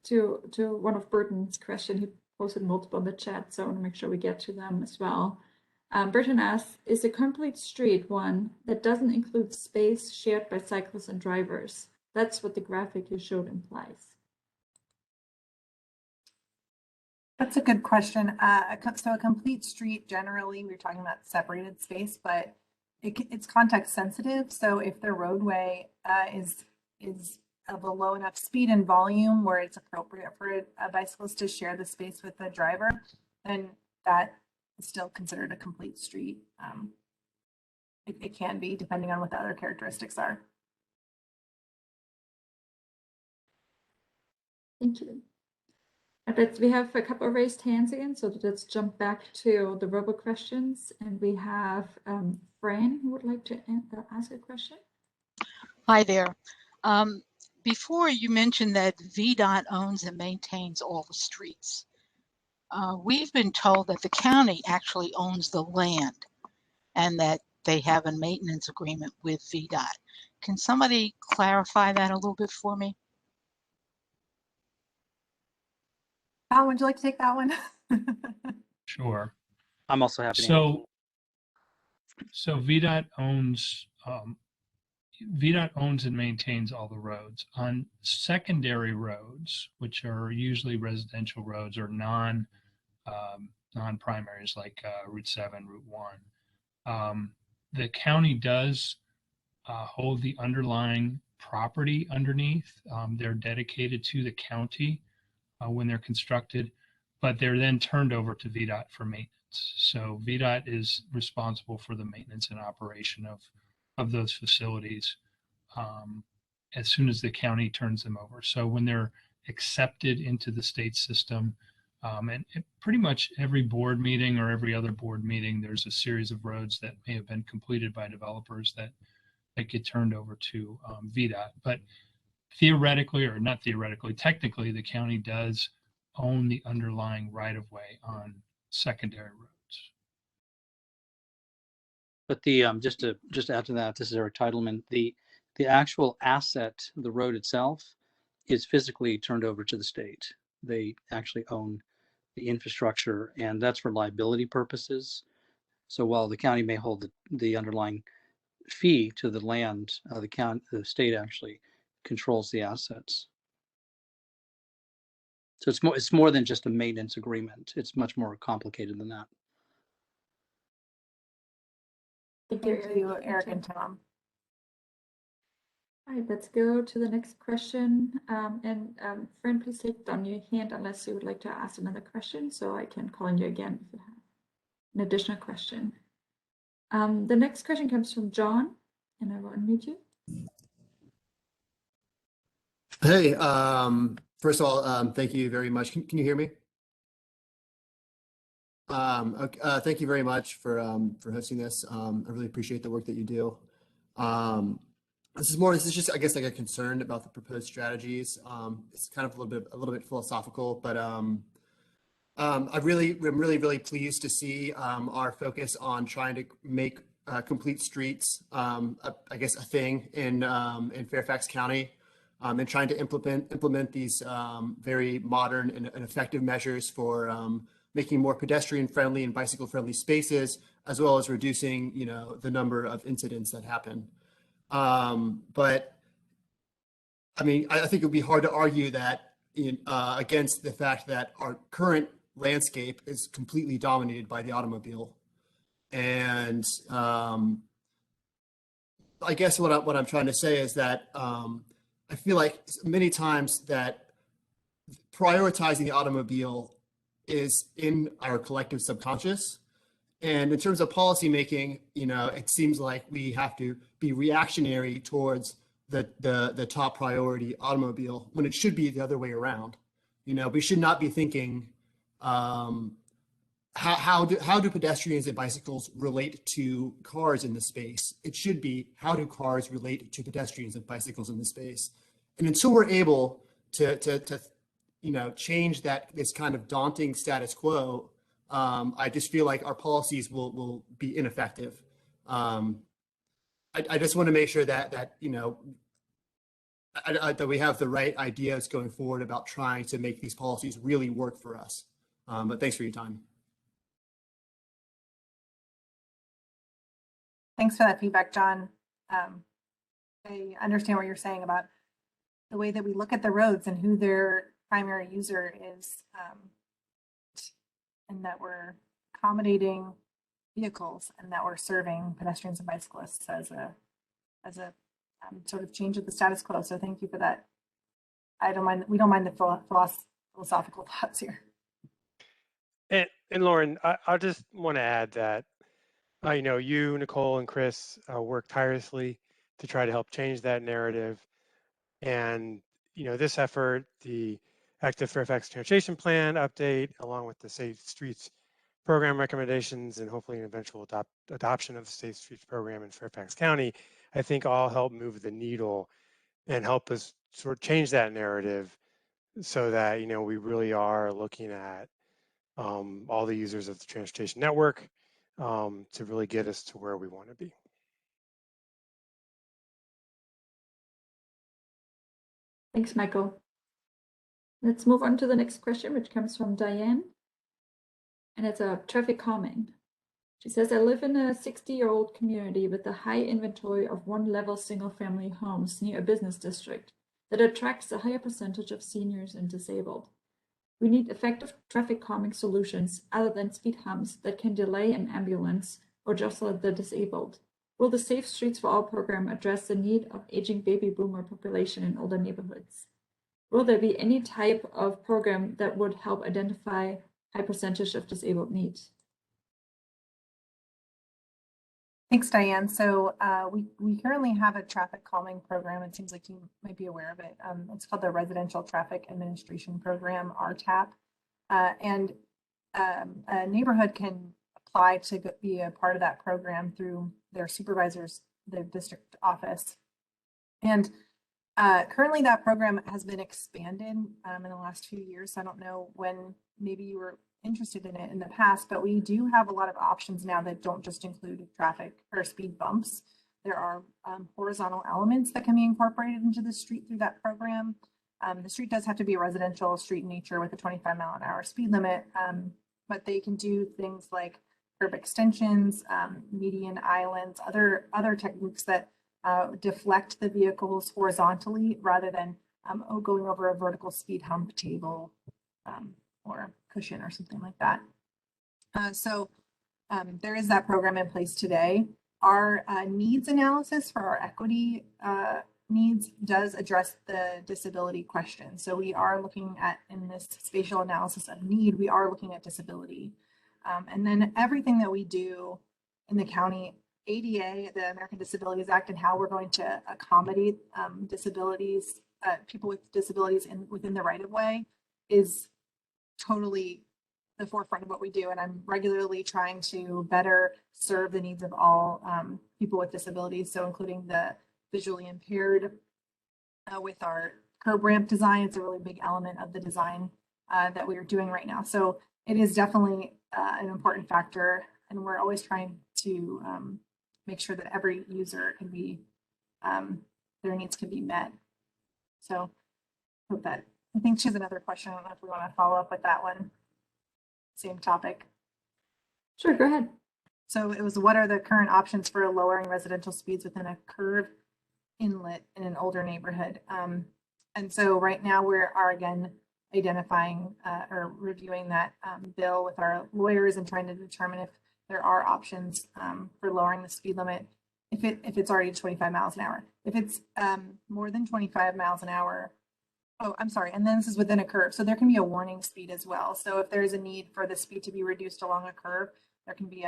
to one of Burton's questions. He posted multiple in the chat, so I want to make sure we get to them as well. Burton asks, is a complete street one that doesn't include space shared by cyclists and drivers? That's what the graphic you showed implies. That's a good question. So a complete street, generally, we're talking about separated space, but it's context sensitive. So if the roadway is of a low enough speed and volume where it's appropriate for a bicyclist to share the space with the driver, then that is still considered a complete street. It can be, depending on what the other characteristics are. Thank you. We have a couple of raised hands again, so let's jump back to the robo questions. And we have Fran who would like to ask a question. Hi there. Before you mentioned that VDOT owns and maintains all the streets. We've been told that the county actually owns the land and that they have a maintenance agreement with VDOT. Can somebody clarify that a little bit for me? Al, would you like to take that one? Sure. I'm also happy to answer. So VDOT owns and maintains all the roads. On secondary roads, which are usually residential roads or non-primaries like Route 7, Route 1, the county does hold the underlying property underneath. They're dedicated to the county when they're constructed, but they're then turned over to VDOT for maintenance. So VDOT is responsible for the maintenance and operation of those facilities as soon as the county turns them over. So when they're accepted into the state system, and pretty much every board meeting or every other board meeting, there's a series of roads that may have been completed by developers that get turned over to VDOT. But theoretically, or not theoretically, technically, the county does own the underlying right-of-way on secondary roads. But the just to add to that, this is our entitlement. The actual asset, the road itself, is physically turned over to the state. They actually own the infrastructure, and that's for liability purposes. So while the county may hold the underlying fee to the land, the state actually controls the assets. So it's more than just a maintenance agreement. It's much more complicated than that. Thank you, Eric and Tom. All right, let's go to the next question. Fran, please take down your hand unless you would like to ask another question, so I can call on you again if you have an additional question. The next question comes from John, and I will unmute you. Hey, first of all, thank you very much. Can you hear me? Okay, thank you very much for hosting this. I really appreciate the work that you do. This is just, I guess, like a concern about the proposed strategies. It's kind of a little bit philosophical, but I'm really pleased to see our focus on trying to make complete streets, I guess, a thing in Fairfax County, and trying to implement these very modern and effective measures for making more pedestrian friendly and bicycle friendly spaces, as well as reducing, the number of incidents that happen. But I mean, I think it would be hard to argue that against the fact that our current landscape is completely dominated by the automobile. And I guess what I'm trying to say is that I feel like many times that prioritizing the automobile is in our collective subconscious. And in terms of policymaking, it seems like we have to be reactionary towards the top priority automobile when it should be the other way around. We should not be thinking how do pedestrians and bicycles relate to cars in the space? It should be, how do cars relate to pedestrians and bicycles in the space? And until we're able to change this kind of daunting status quo, I just feel like our policies will be ineffective. I just want to make sure that we have the right ideas going forward about trying to make these policies really work for us. But thanks for your time. Thanks for that feedback, John. I understand what you're saying about the way that we look at the roads and who their primary user is, and that we're accommodating vehicles and that we're serving pedestrians and bicyclists as a sort of change of the status quo. So thank you for that. We don't mind the philosophical thoughts here. And Lauren, I just want to add that you, Nicole, and Chris work tirelessly to try to help change that narrative. And this effort, the Active Fairfax Transportation Plan update, along with the Safe Streets program recommendations, and hopefully an eventual adoption of the Safe Streets program in Fairfax County, I think all help move the needle and help us sort of change that narrative so that, you know, we really are looking at all the users of the transportation network to really get us to where we want to be. Thanks, Michael. Let's move on to the next question, which comes from Diane. And it's a traffic calming. She says, I live in a 60-year-old community with a high inventory of one-level single-family homes near a business district that attracts a higher percentage of seniors and disabled. We need effective traffic calming solutions other than speed humps that can delay an ambulance or jostle the disabled. Will the Safe Streets for All program address the need of aging baby boomer population in older neighborhoods? Will there be any type of program that would help identify high percentage of disabled needs? Thanks, Diane. So we currently have a traffic calming program. It seems like you might be aware of it. It's called the Residential Traffic Administration Program, RTAP. And a neighborhood can apply to be a part of that program through their supervisors, the district office. And currently that program has been expanded in the last few years. So I don't know when maybe you were interested in it in the past, but we do have a lot of options now that don't just include traffic or speed bumps. There are horizontal elements that can be incorporated into the street through that program. The street does have to be a residential street in nature with a 25-mile-an-hour speed limit, but they can do things like curb extensions, median islands, other techniques that deflect the vehicles horizontally rather than going over a vertical speed hump table or cushion or something like that. So there is that program in place today. Our needs analysis for our equity needs does address the disability question. So we are looking at, in this spatial analysis of need, we are looking at disability. And then everything that we do in the county, ADA, the American Disabilities Act, and how we're going to accommodate disabilities, people with disabilities within the right of way is totally the forefront of what we do. And I'm regularly trying to better serve the needs of all people with disabilities. So including the visually impaired with our curb ramp design. It's a really big element of the design that we are doing right now. So it is definitely an important factor. And we're always trying to make sure that every user can be, their needs can be met. So hope that, I think she has another question. I don't know if we want to follow up with that one. Same topic. Sure, go ahead. So it was, what are the current options for lowering residential speeds within a curve inlet in an older neighborhood? And so right now we are again identifying or reviewing that bill with our lawyers and trying to determine if there are options for lowering the speed limit if it's already 25 miles an hour. If it's more than 25 miles an hour, oh, I'm sorry. And then this is within a curve. So there can be a warning speed as well. So if there's a need for the speed to be reduced along a curve, there can be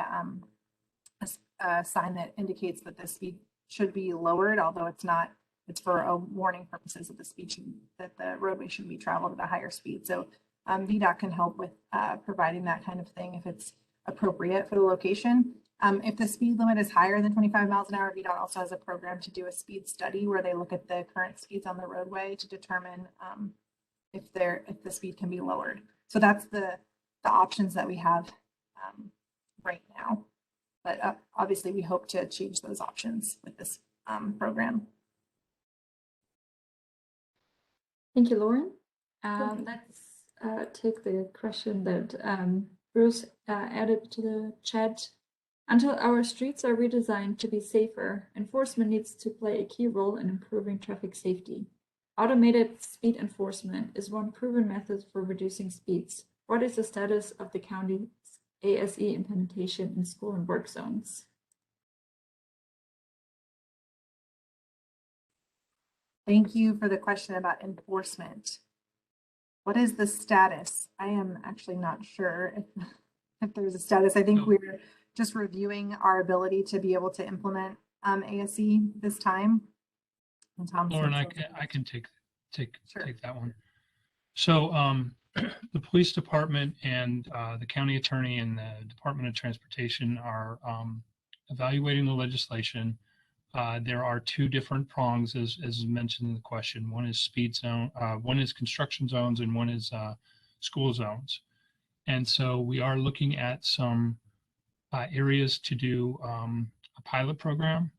a sign that indicates that the speed should be lowered, although it's not, it's for a warning purposes that the speed should, that the roadway should be traveled at a higher speed. So VDOT can help with providing that kind of thing if it's appropriate for the location. If the speed limit is higher than 25 miles an hour, VDOT also has a program to do a speed study where they look at the current speeds on the roadway to determine if the speed can be lowered. So that's the options that we have right now. But obviously we hope to change those options with this program. Thank you, Lauren. Let's take the question that Bruce added to the chat. Until our streets are redesigned to be safer, enforcement needs to play a key role in improving traffic safety. Automated speed enforcement is one proven method for reducing speeds. What is the status of the county's ASE implementation in school and work zones? Thank you for the question about enforcement. What is the status? I am actually not sure if there's a status. I think we're just reviewing our ability to be able to implement ASE this time. And Tom, Lauren, I can take sure. that one. So the police department and the county attorney and the Department of Transportation are evaluating the legislation. There are two different prongs, as mentioned in the question. One is speed zone, one is construction zones, and one is school zones. And so we are looking at some areas to do a pilot program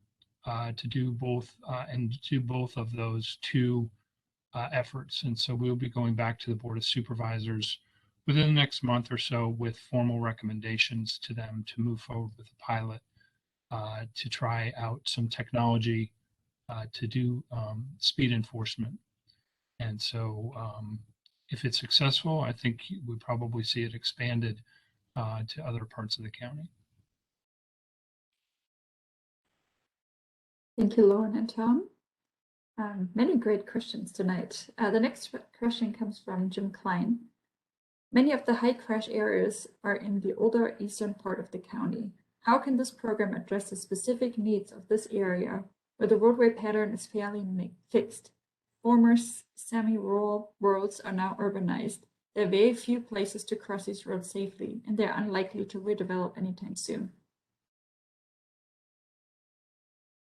to do both and do both of those two efforts. And so we'll be going back to the Board of Supervisors within the next month or so with formal recommendations to them to move forward with a pilot to try out some technology to do speed enforcement. And so if it's successful, I think we probably see it expanded to other parts of the county. Thank you, Lauren and Tom. Many great questions tonight. The next question comes from Jim Klein. Many of the high crash areas are in the older eastern part of the county. How can this program address the specific needs of this area where the roadway pattern is fairly fixed? Former semi-rural roads are now urbanized. There are very few places to cross these roads safely, and they're unlikely to redevelop anytime soon.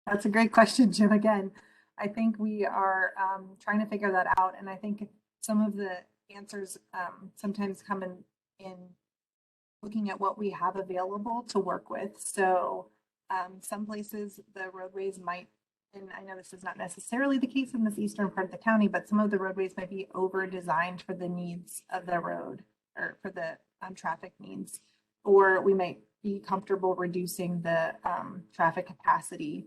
That's a great question, Jim. Again, I think we are trying to figure that out. And I think some of the answers sometimes come in looking at what we have available to work with. So some places the roadways might, and I know this is not necessarily the case in this eastern part of the county, but some of the roadways might be over designed for the needs of the road or for the traffic needs, or we might be comfortable reducing the traffic capacity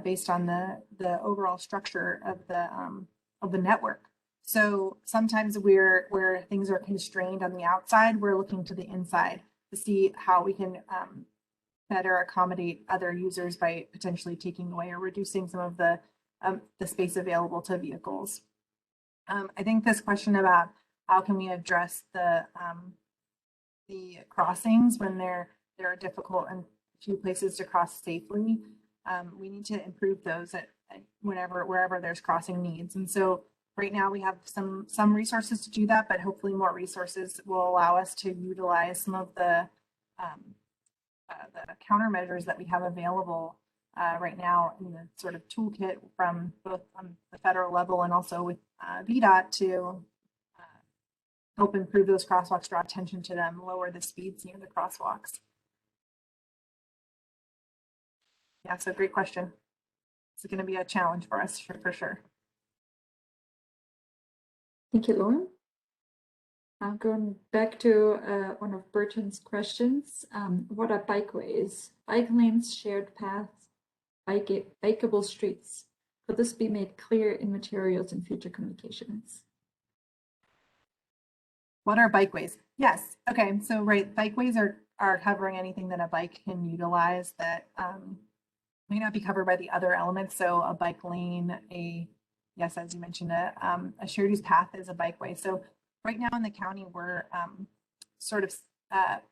based on the overall structure of the network. So sometimes where things are constrained on the outside, we're looking to the inside to see how we can better accommodate other users by potentially taking away or reducing some of the space available to vehicles. I think this question about how can we address the crossings when there are difficult and few places to cross safely. We need to improve those at wherever there's crossing needs. And so right now we have some resources to do that, but hopefully more resources will allow us to utilize some of the countermeasures that we have available right now in the sort of toolkit from both on the federal level and also with VDOT to help improve those crosswalks, draw attention to them, lower the speeds near the crosswalks. Yeah, so great question. It's going to be a challenge for us for sure. Thank you, Lauren. Going back to one of Burton's questions, what are bikeways? Bike lanes, shared paths, bikeable streets. Could this be made clear in materials and future communications? What are bikeways? Yes. Okay. So right, bikeways are covering anything that a bike can utilize that may not be covered by the other elements. So a bike lane, yes, as you mentioned, a shared use path is a bikeway. So right now in the county, we're sort of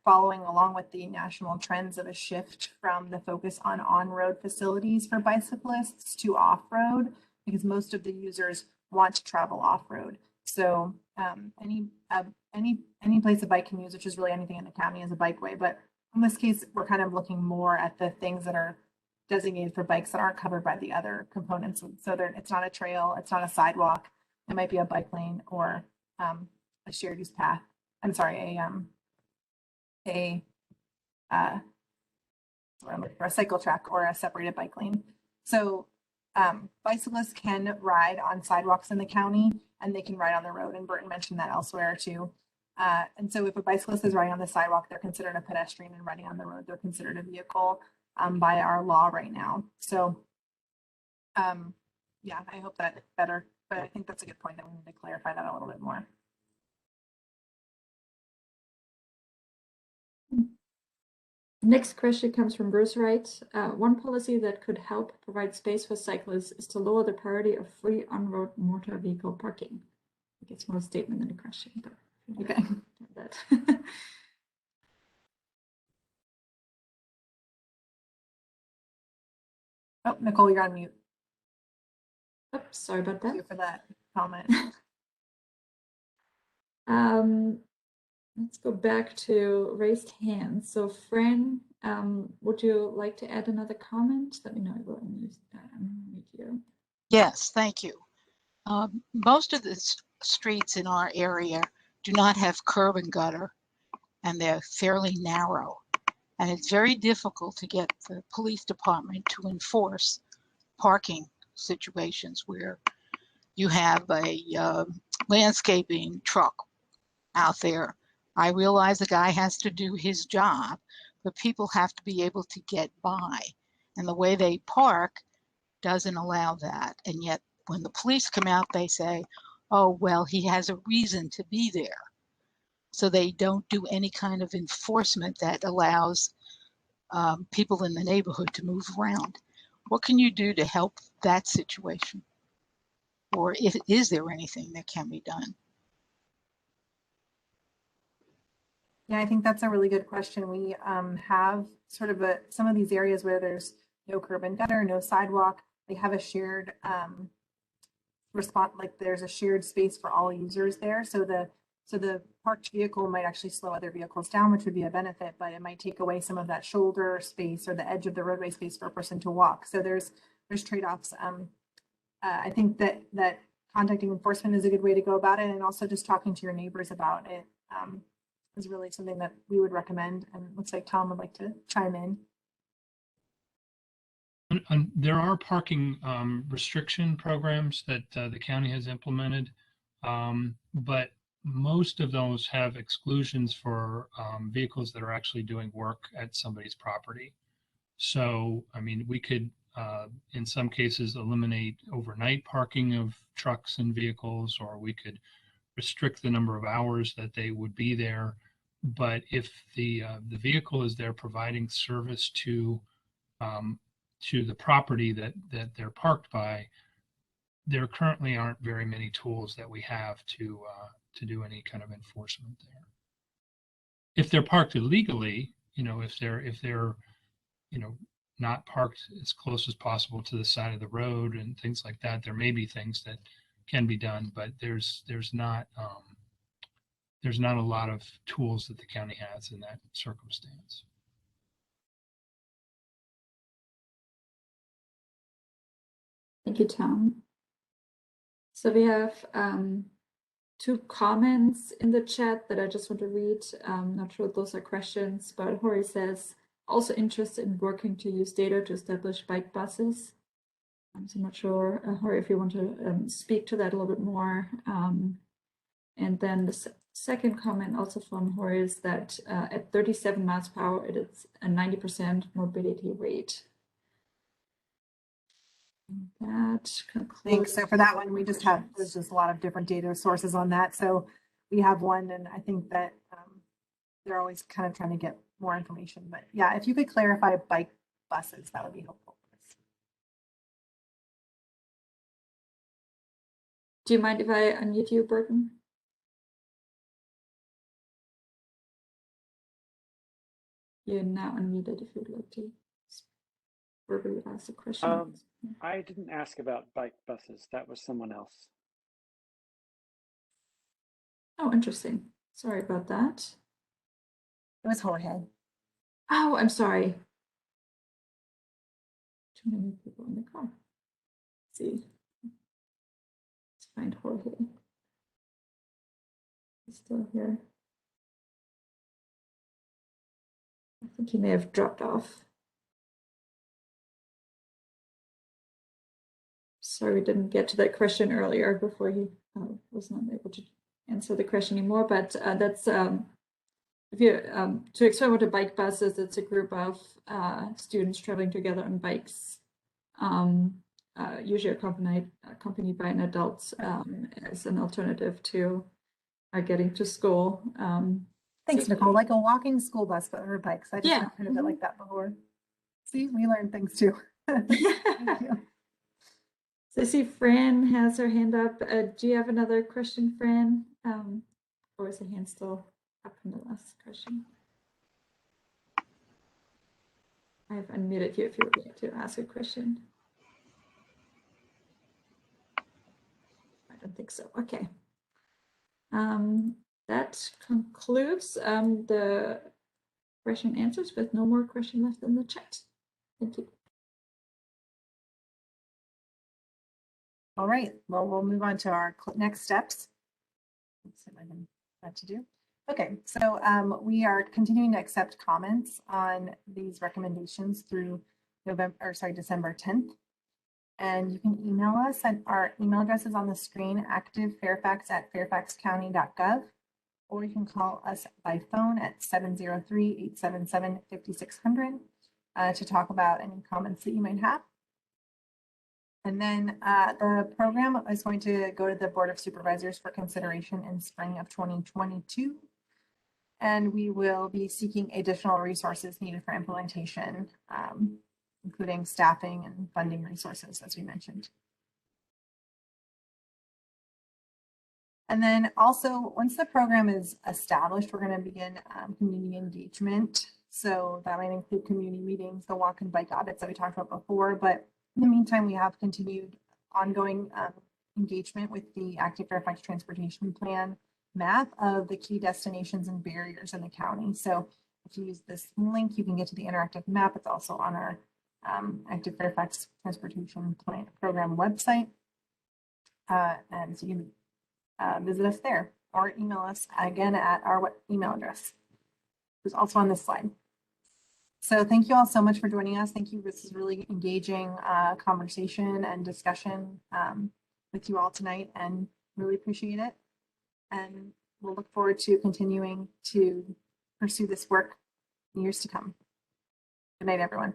following along with the national trends of a shift from the focus on on-road facilities for bicyclists to off-road, because most of the users want to travel off-road. So any place a bike can use, which is really anything in the county, is a bikeway. But in this case, we're kind of looking more at the things that are designated for bikes that aren't covered by the other components. So it's not a trail, it's not a sidewalk. It might be a bike lane or a shared use path. I'm sorry, a cycle track or a separated bike lane. So bicyclists can ride on sidewalks in the county and they can ride on the road, and Burton mentioned that elsewhere too. And so if a bicyclist is riding on the sidewalk, they're considered a pedestrian, and riding on the road, they're considered a vehicle by our law right now. So yeah, I hope that better, but I think that's a good point that we need to clarify that a little bit more. Next question comes from Bruce Wright. One policy that could help provide space for cyclists is to lower the priority of free on-road motor vehicle parking. I think it's more a statement than a question, but okay. That. Oh, Nicole, you're on mute. Oops, sorry about that. Thank you for that comment. Let's go back to raised hands. So Fran, would you like to add another comment? Let me know. I will unmute you. Yes, thank you. Most of the streets in our area do not have curb and gutter, and they're fairly narrow. And it's very difficult to get the police department to enforce parking situations where you have a landscaping truck out there. I realize the guy has to do his job, but people have to be able to get by. And the way they park doesn't allow that. And yet when the police come out, they say, oh, well, he has a reason to be there. So they don't do any kind of enforcement that allows people in the neighborhood to move around. What can you do to help that situation? Or is there anything that can be done? Yeah, I think that's a really good question. We have sort of some of these areas where there's no curb and gutter, no sidewalk. They have a shared response, like there's a shared space for all users there. So the parked vehicle might actually slow other vehicles down, which would be a benefit, but it might take away some of that shoulder space or the edge of the roadway space for a person to walk. So there's trade-offs. I think that contacting enforcement is a good way to go about it, and also just talking to your neighbors about it is really something that we would recommend. And it looks like Tom would like to chime in. And there are parking restriction programs that the county has implemented, but most of those have exclusions for vehicles that are actually doing work at somebody's property. So, I mean, we could, in some cases, eliminate overnight parking of trucks and vehicles, or we could restrict the number of hours that they would be there. But if the vehicle is there providing service to the property that they're parked by, there currently aren't very many tools that we have to do any kind of enforcement there. If they're parked illegally, if they're not parked as close as possible to the side of the road and things like that, there may be things that can be done, but there's not a lot of tools that the county has in that circumstance. Thank you, Tom. So we have two comments in the chat that I just want to read. Not sure those are questions, but Jorge says, also interested in working to use data to establish bike buses. So I'm not sure, Jorge, if you want to speak to that a little bit more. And then the second comment also from Jorge is that at 37 miles per hour, it is a 90% mobility rate. That concludes. Thanks. So for that one, there's just a lot of different data sources on that. So we have one, and I think that they're always kind of trying to get more information. But yeah, if you could clarify bike buses, that would be helpful. Do you mind if I unmute you, Burton? You're now unmuted if you'd like to verbally ask a question. I didn't ask about bike buses. That was someone else. Oh, interesting. Sorry about that. It was Jorge. Oh, I'm sorry. Too many people in the car. Let's see. Let's find Jorge. He's still here. I think he may have dropped off. Sorry, we didn't get to that question earlier before he was not able to answer the question anymore. But that's if you to explain what a bike bus is. It's a group of students traveling together on bikes, usually accompanied by an adult as an alternative to getting to school. Thanks, Nicole. Like a walking school bus, but for bikes. I just haven't heard of it like that before. See, we learned things too. Thank you. So I see Fran has her hand up. Do you have another question, Fran? Or is the hand still up from the last question? I've unmuted you if you would like to ask a question. I don't think so. Okay. that concludes the question and answers with no more question left in the chat. Thank you. All right, well, we'll move on to our next steps. Let's see what I have to do. Okay, so we are continuing to accept comments on these recommendations through December 10th. And you can email us, and our email address is on the screen, activefairfax@fairfaxcounty.gov, or you can call us by phone at 703-877-5600 to talk about any comments that you might have. And then the program is going to go to the Board of Supervisors for consideration in spring of 2022. And we will be seeking additional resources needed for implementation, including staffing and funding resources, as we mentioned. And then also, once the program is established, we're going to begin community engagement. So that might include community meetings, the walk and bike audits that we talked about before. But in the meantime, we have continued ongoing engagement with the Active Fairfax Transportation Plan map of the key destinations and barriers in the county. So if you use this link, you can get to the interactive map. It's also on our Active Fairfax Transportation Plan Program website. And so you can visit us there or email us again at our email address, which is also on this slide. So thank you all so much for joining us. Thank you. This is really engaging conversation and discussion with you all tonight, and really appreciate it. And we'll look forward to continuing to pursue this work in years to come. Good night, everyone.